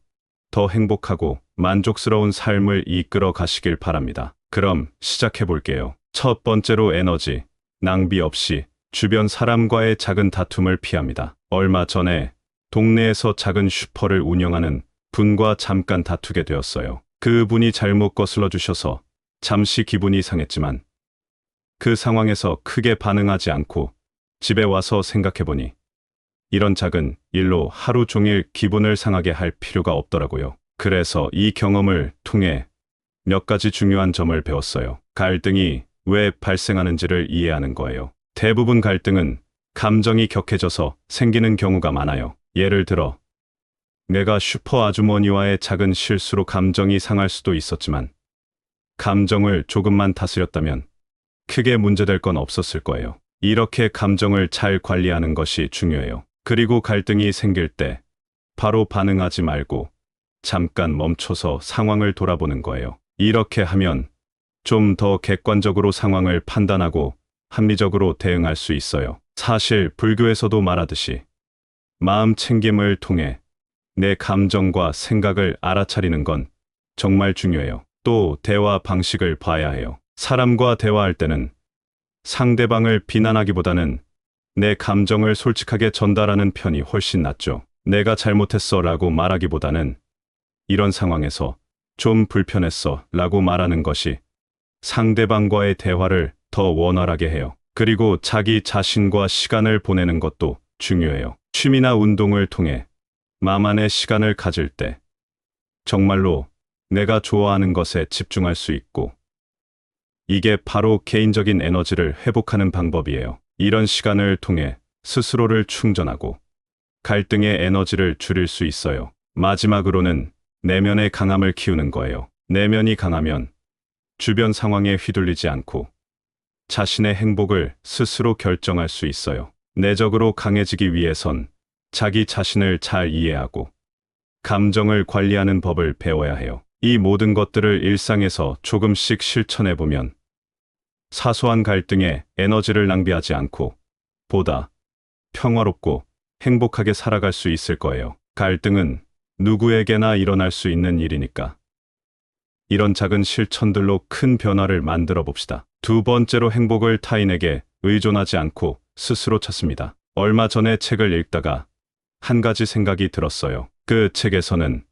Speaker 1: 더 행복하고 만족스러운 삶을 이끌어 가시길 바랍니다. 그럼 시작해 볼게요. 첫 번째로 에너지, 낭비 없이 주변 사람과의 작은 다툼을 피합니다. 얼마 전에 동네에서 작은 슈퍼를 운영하는 분과 잠깐 다투게 되었어요. 그분이 잘못 거슬러 주셔서 잠시 기분이 상했지만 그 상황에서 크게 반응하지 않고 집에 와서 생각해보니 이런 작은 일로 하루 종일 기분을 상하게 할 필요가 없더라고요. 그래서 이 경험을 통해 몇 가지 중요한 점을 배웠어요. 갈등이 왜 발생하는지를 이해하는 거예요. 대부분 갈등은 감정이 격해져서 생기는 경우가 많아요. 예를 들어, 내가 슈퍼 아주머니와의 작은 실수로 감정이 상할 수도 있었지만, 감정을 조금만 다스렸다면 크게 문제될 건 없었을 거예요. 이렇게 감정을 잘 관리하는 것이 중요해요. 그리고 갈등이 생길 때 바로 반응하지 말고 잠깐 멈춰서 상황을 돌아보는 거예요. 이렇게 하면 좀 더 객관적으로 상황을 판단하고 합리적으로 대응할 수 있어요. 사실 불교에서도 말하듯이 마음 챙김을 통해 내 감정과 생각을 알아차리는 건 정말 중요해요. 또 대화 방식을 봐야 해요. 사람과 대화할 때는 상대방을 비난하기보다는 내 감정을 솔직하게 전달하는 편이 훨씬 낫죠. 내가 잘못했어 라고 말하기보다는 이런 상황에서 좀 불편했어 라고 말하는 것이 상대방과의 대화를 더 원활하게 해요. 그리고 자기 자신과 시간을 보내는 것도 중요해요. 취미나 운동을 통해 나만의 시간을 가질 때 정말로 내가 좋아하는 것에 집중할 수 있고, 이게 바로 개인적인 에너지를 회복하는 방법이에요. 이런 시간을 통해 스스로를 충전하고 갈등의 에너지를 줄일 수 있어요. 마지막으로는 내면의 강함을 키우는 거예요. 내면이 강하면 주변 상황에 휘둘리지 않고 자신의 행복을 스스로 결정할 수 있어요. 내적으로 강해지기 위해선 자기 자신을 잘 이해하고 감정을 관리하는 법을 배워야 해요. 이 모든 것들을 일상에서 조금씩 실천해 보면 사소한 갈등에 에너지를 낭비하지 않고 보다 평화롭고 행복하게 살아갈 수 있을 거예요. 갈등은 누구에게나 일어날 수 있는 일이니까 이런 작은 실천들로 큰 변화를 만들어 봅시다. 두 번째로, 행복을 타인에게 의존하지 않고 스스로 찾습니다. 얼마 전에 책을 읽다가 한 가지 생각이 들었어요. 그 책에서는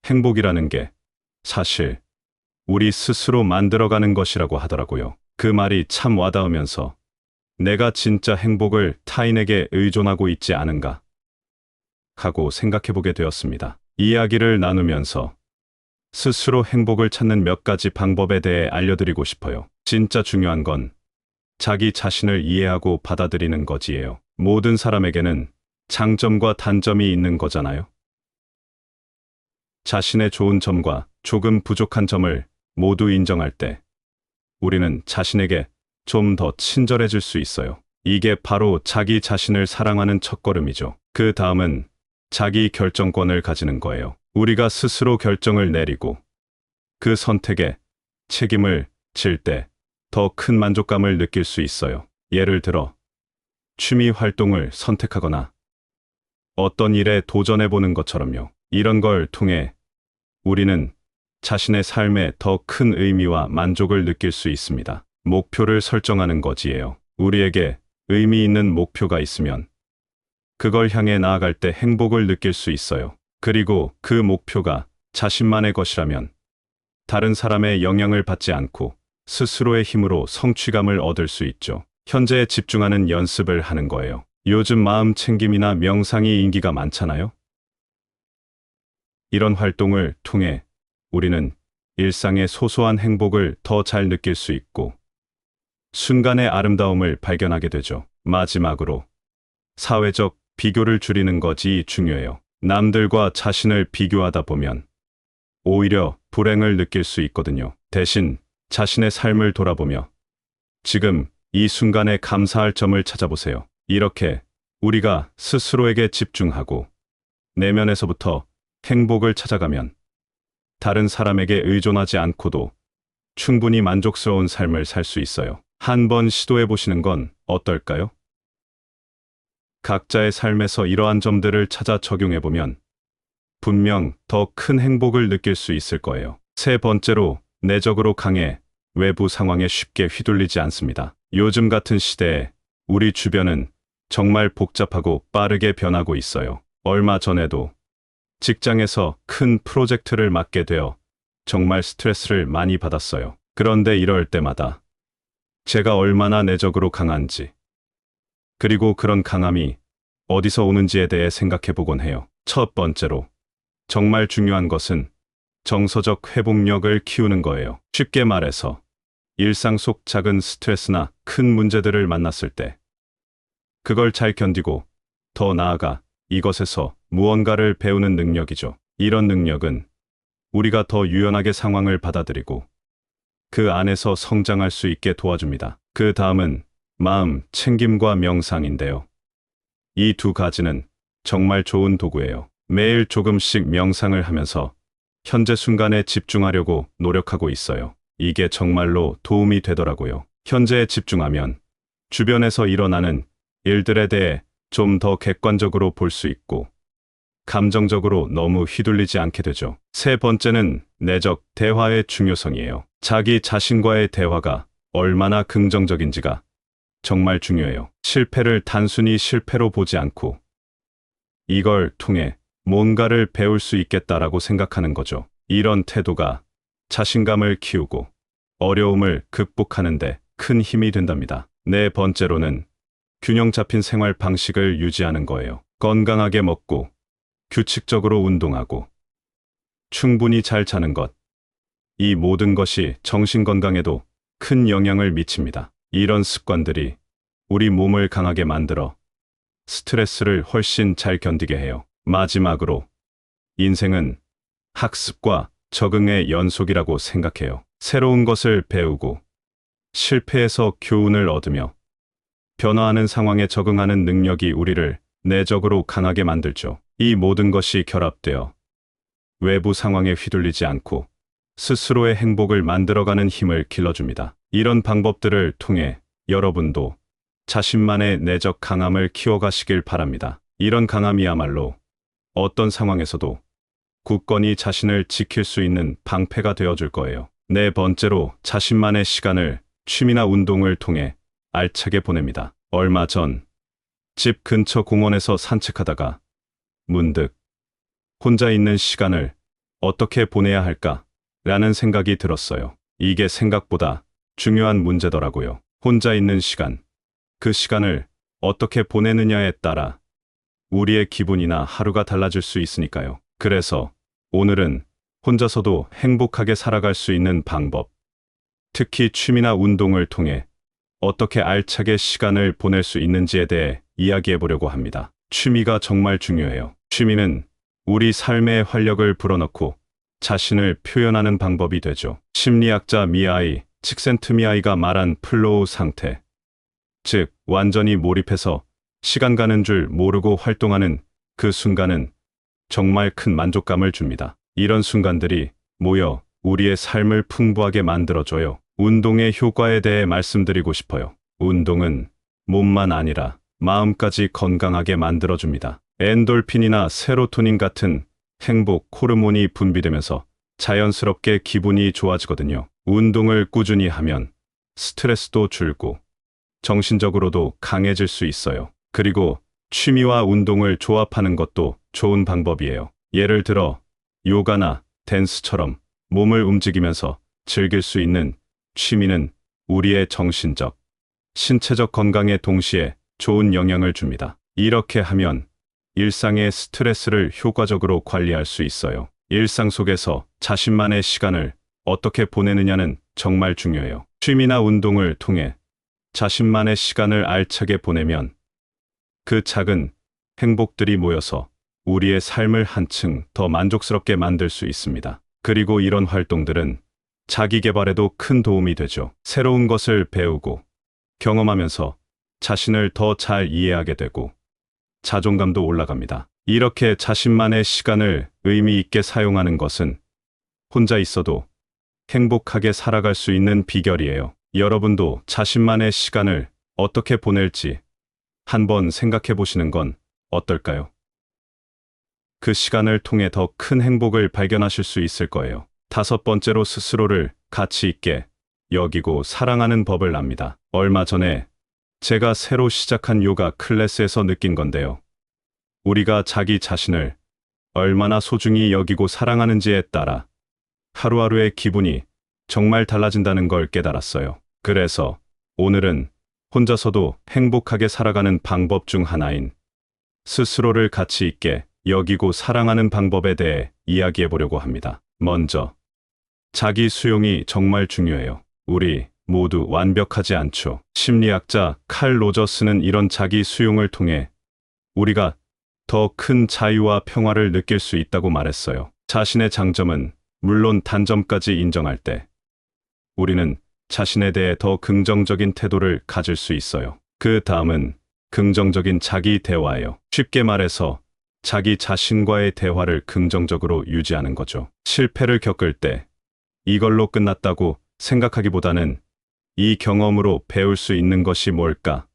Speaker 1: 행복이라는 게 사실 우리 스스로 만들어가는 것이라고 하더라고요. 그 말이 참 와닿으면서 내가 진짜 행복을 타인에게 의존하고 있지 않은가 하고 생각해보게 되었습니다. 이야기를 나누면서 스스로 행복을 찾는 몇 가지 방법에 대해 알려드리고 싶어요. 진짜 중요한 건 자기 자신을 이해하고 받아들이는 거지예요. 모든 사람에게는 장점과 단점이 있는 거잖아요. 자신의 좋은 점과 조금 부족한 점을 모두 인정할 때 우리는 자신에게 좀 더 친절해질 수 있어요. 이게 바로 자기 자신을 사랑하는 첫걸음이죠. 그 다음은 자기 결정권을 가지는 거예요. 우리가 스스로 결정을 내리고 그 선택에 책임을 질 때 더 큰 만족감을 느낄 수 있어요. 예를 들어 취미 활동을 선택하거나 어떤 일에 도전해보는 것처럼요. 이런 걸 통해 우리는 자신의 삶에 더 큰 의미와 만족을 느낄 수 있습니다. 목표를 설정하는 거지예요. 우리에게 의미 있는 목표가 있으면 그걸 향해 나아갈 때 행복을 느낄 수 있어요. 그리고 그 목표가 자신만의 것이라면 다른 사람의 영향을 받지 않고 스스로의 힘으로 성취감을 얻을 수 있죠. 현재에 집중하는 연습을 하는 거예요. 요즘 마음 챙김이나 명상이 인기가 많잖아요. 이런 활동을 통해 우리는 일상의 소소한 행복을 더 잘 느낄 수 있고 순간의 아름다움을 발견하게 되죠. 마지막으로 사회적 비교를 줄이는 것이 중요해요. 남들과 자신을 비교하다 보면 오히려 불행을 느낄 수 있거든요. 대신 자신의 삶을 돌아보며 지금 이 순간에 감사할 점을 찾아보세요. 이렇게 우리가 스스로에게 집중하고 내면에서부터 행복을 찾아가면 다른 사람에게 의존하지 않고도 충분히 만족스러운 삶을 살 수 있어요. 한번 시도해 보시는 건 어떨까요? 각자의 삶에서 이러한 점들을 찾아 적용해 보면 분명 더 큰 행복을 느낄 수 있을 거예요. 세 번째로, 내적으로 강해 외부 상황에 쉽게 휘둘리지 않습니다. 요즘 같은 시대에 우리 주변은 정말 복잡하고 빠르게 변하고 있어요. 얼마 전에도 직장에서 큰 프로젝트를 맡게 되어 정말 스트레스를 많이 받았어요. 그런데 이럴 때마다 제가 얼마나 내적으로 강한지, 그리고 그런 강함이 어디서 오는지에 대해 생각해 보곤 해요. 첫 번째로, 정말 중요한 것은 정서적 회복력을 키우는 거예요. 쉽게 말해서 일상 속 작은 스트레스나 큰 문제들을 만났을 때 그걸 잘 견디고 더 나아가 이것에서 무언가를 배우는 능력이죠. 이런 능력은 우리가 더 유연하게 상황을 받아들이고 그 안에서 성장할 수 있게 도와줍니다. 그 다음은 마음 챙김과 명상인데요. 이 두 가지는 정말 좋은 도구예요. 매일 조금씩 명상을 하면서 현재 순간에 집중하려고 노력하고 있어요. 이게 정말로 도움이 되더라고요. 현재에 집중하면 주변에서 일어나는 일들에 대해 좀 더 객관적으로 볼 수 있고 감정적으로 너무 휘둘리지 않게 되죠. 세 번째는 내적 대화의 중요성이에요. 자기 자신과의 대화가 얼마나 긍정적인지가 정말 중요해요. 실패를 단순히 실패로 보지 않고 이걸 통해 뭔가를 배울 수 있겠다라고 생각하는 거죠. 이런 태도가 자신감을 키우고 어려움을 극복하는 데 큰 힘이 된답니다. 네 번째로는 균형 잡힌 생활 방식을 유지하는 거예요. 건강하게 먹고 규칙적으로 운동하고 충분히 잘 자는 것. 이 모든 것이 정신 건강에도 큰 영향을 미칩니다. 이런 습관들이 우리 몸을 강하게 만들어 스트레스를 훨씬 잘 견디게 해요. 마지막으로, 인생은 학습과 적응의 연속이라고 생각해요. 새로운 것을 배우고 실패에서 교훈을 얻으며 변화하는 상황에 적응하는 능력이 우리를 내적으로 강하게 만들죠. 이 모든 것이 결합되어 외부 상황에 휘둘리지 않고 스스로의 행복을 만들어가는 힘을 길러줍니다. 이런 방법들을 통해 여러분도 자신만의 내적 강함을 키워가시길 바랍니다. 이런 강함이야말로 어떤 상황에서도 굳건히 자신을 지킬 수 있는 방패가 되어줄 거예요. 네 번째로 자신만의 시간을 취미나 운동을 통해 알차게 보냅니다. 얼마 전 집 근처 공원에서 산책하다가 문득 혼자 있는 시간을 어떻게 보내야 할까? 라는 생각이 들었어요. 이게 생각보다 중요한 문제더라고요. 혼자 있는 시간, 그 시간을 어떻게 보내느냐에 따라 우리의 기분이나 하루가 달라질 수 있으니까요. 그래서 오늘은 혼자서도 행복하게 살아갈 수 있는 방법, 특히 취미나 운동을 통해 어떻게 알차게 시간을 보낼 수 있는지에 대해 이야기해 보려고 합니다. 취미가 정말 중요해요. 취미는 우리 삶의 활력을 불어넣고 자신을 표현하는 방법이 되죠. 심리학자 미하이 칙센트미하이가 말한 플로우 상태, 즉 완전히 몰입해서 시간 가는 줄 모르고 활동하는 그 순간은 정말 큰 만족감을 줍니다. 이런 순간들이 모여 우리의 삶을 풍부하게 만들어줘요. 운동의 효과에 대해 말씀드리고 싶어요. 운동은 몸만 아니라 마음까지 건강하게 만들어줍니다. 엔돌핀이나 세로토닌 같은 행복 호르몬이 분비되면서 자연스럽게 기분이 좋아지거든요. 운동을 꾸준히 하면 스트레스도 줄고 정신적으로도 강해질 수 있어요. 그리고 취미와 운동을 조합하는 것도 좋은 방법이에요. 예를 들어 요가나 댄스처럼 몸을 움직이면서 즐길 수 있는 취미는 우리의 정신적, 신체적 건강에 동시에 좋은 영향을 줍니다. 이렇게 하면 일상의 스트레스를 효과적으로 관리할 수 있어요. 일상 속에서 자신만의 시간을 어떻게 보내느냐는 정말 중요해요. 취미나 운동을 통해 자신만의 시간을 알차게 보내면 그 작은 행복들이 모여서 우리의 삶을 한층 더 만족스럽게 만들 수 있습니다. 그리고 이런 활동들은 자기 개발에도 큰 도움이 되죠. 새로운 것을 배우고 경험하면서 자신을 더 잘 이해하게 되고 자존감도 올라갑니다. 이렇게 자신만의 시간을 의미 있게 사용하는 것은 혼자 있어도 행복하게 살아갈 수 있는 비결이에요. 여러분도 자신만의 시간을 어떻게 보낼지 한번 생각해 보시는 건 어떨까요? 그 시간을 통해 더 큰 행복을 발견하실 수 있을 거예요. 다섯 번째로 스스로를 가치 있게 여기고 사랑하는 법을 압니다. 얼마 전에 제가 새로 시작한 요가 클래스에서 느낀 건데요. 우리가 자기 자신을 얼마나 소중히 여기고 사랑하는지에 따라 하루하루의 기분이 정말 달라진다는 걸 깨달았어요. 그래서 오늘은 혼자서도 행복하게 살아가는 방법 중 하나인 스스로를 가치 있게 여기고 사랑하는 방법에 대해 이야기해 보려고 합니다. 먼저, 자기 수용이 정말 중요해요. 우리 모두 완벽하지 않죠. 심리학자 칼 로저스는 이런 자기 수용을 통해 우리가 더 큰 자유와 평화를 느낄 수 있다고 말했어요. 자신의 장점은 물론 단점까지 인정할 때 우리는 자신에 대해 더 긍정적인 태도를 가질 수 있어요. 그 다음은 긍정적인 자기 대화예요. 쉽게 말해서 자기 자신과의 대화를 긍정적으로 유지하는 거죠. 실패를 겪을 때 이걸로 끝났다고 생각하기보다는 이 경험으로 배울 수 있는 것이 뭘까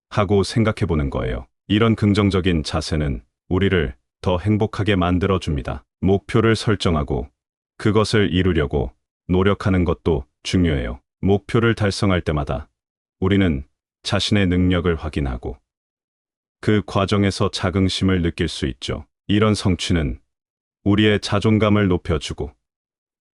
Speaker 1: 하고 생각해 보는 거예요. 이런 긍정적인 자세는 우리를 더 행복하게 만들어 줍니다. 목표를 설정하고 그것을 이루려고 노력하는 것도 중요해요. 목표를 달성할 때마다 우리는 자신의 능력을 확인하고 그 과정에서 자긍심을 느낄 수 있죠. 이런 성취는 우리의 자존감을 높여주고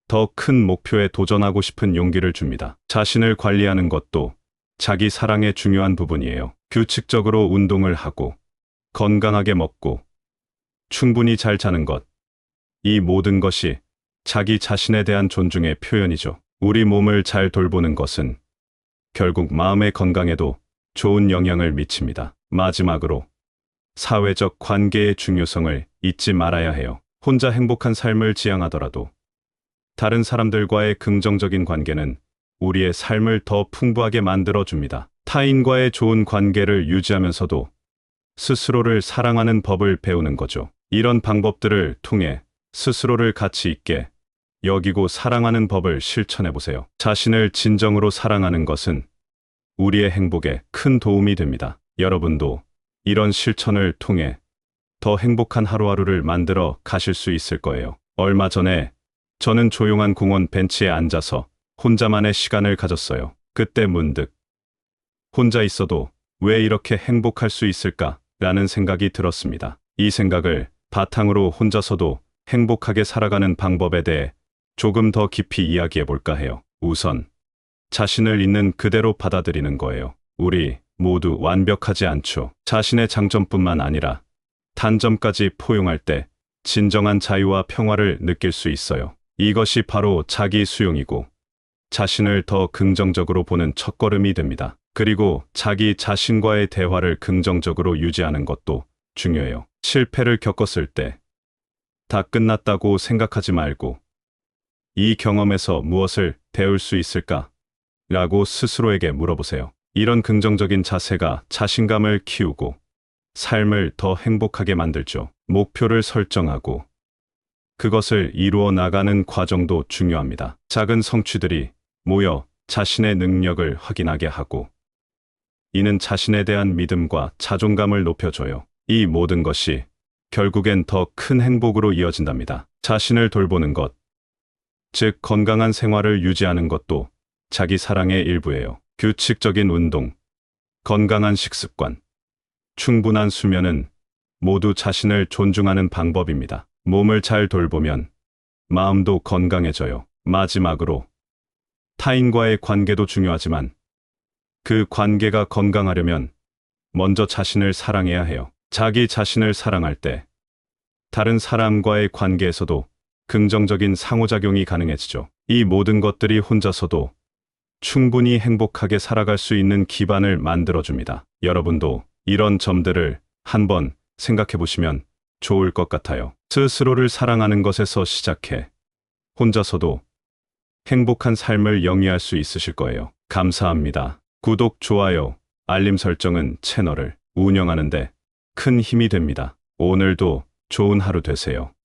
Speaker 1: 더 큰 목표에 도전하고 싶은 용기를 줍니다. 자신을 관리하는 것도 자기 사랑의 중요한 부분이에요. 규칙적으로 운동을 하고 건강하게 먹고 충분히 잘 자는 것, 이 모든 것이 자기 자신에 대한 존중의 표현이죠. 우리 몸을 잘 돌보는 것은 결국 마음의 건강에도 좋은 영향을 미칩니다. 마지막으로 사회적 관계의 중요성을 잊지 말아야 해요. 혼자 행복한 삶을 지향하더라도 다른 사람들과의 긍정적인 관계는 우리의 삶을 더 풍부하게 만들어줍니다. 타인과의 좋은 관계를 유지하면서도 스스로를 사랑하는 법을 배우는 거죠. 이런 방법들을 통해 스스로를 가치 있게 여기고 사랑하는 법을 실천해 보세요. 자신을 진정으로 사랑하는 것은 우리의 행복에 큰 도움이 됩니다. 여러분도 이런 실천을 통해 더 행복한 하루하루를 만들어 가실 수 있을 거예요. 얼마 전에 저는 조용한 공원 벤치에 앉아서 혼자만의 시간을 가졌어요. 그때 문득 혼자 있어도 왜 이렇게 행복할 수 있을까? 라는 생각이 들었습니다. 이 생각을 바탕으로 혼자서도 행복하게 살아가는 방법에 대해 조금 더 깊이 이야기해 볼까 해요. 우선 자신을 있는 그대로 받아들이는 거예요. 우리 모두 완벽하지 않죠. 자신의 장점뿐만 아니라 단점까지 포용할 때 진정한 자유와 평화를 느낄 수 있어요. 이것이 바로 자기 수용이고 자신을 더 긍정적으로 보는 첫걸음이 됩니다. 그리고 자기 자신과의 대화를 긍정적으로 유지하는 것도 중요해요. 실패를 겪었을 때 다 끝났다고 생각하지 말고 이 경험에서 무엇을 배울 수 있을까? 라고 스스로에게 물어보세요. 이런 긍정적인 자세가 자신감을 키우고 삶을 더 행복하게 만들죠. 목표를 설정하고 그것을 이루어 나가는 과정도 중요합니다. 작은 성취들이 모여 자신의 능력을 확인하게 하고 이는 자신에 대한 믿음과 자존감을 높여줘요. 이 모든 것이 결국엔 더 큰 행복으로 이어진답니다. 자신을 돌보는 것, 즉 건강한 생활을 유지하는 것도 자기 사랑의 일부예요. 규칙적인 운동, 건강한 식습관, 충분한 수면은 모두 자신을 존중하는 방법입니다. 몸을 잘 돌보면 마음도 건강해져요. 마지막으로 타인과의 관계도 중요하지만 그 관계가 건강하려면 먼저 자신을 사랑해야 해요. 자기 자신을 사랑할 때 다른 사람과의 관계에서도 긍정적인 상호작용이 가능해지죠. 이 모든 것들이 혼자서도 충분히 행복하게 살아갈 수 있는 기반을 만들어줍니다. 여러분도 이런 점들을 한번 생각해 보시면 좋을 것 같아요. 스스로를 사랑하는 것에서 시작해 혼자서도 행복한 삶을 영위할 수 있으실 거예요. 감사합니다. 구독, 좋아요, 알림 설정은 채널을 운영하는데 큰 힘이 됩니다. 오늘도 좋은 하루 되세요.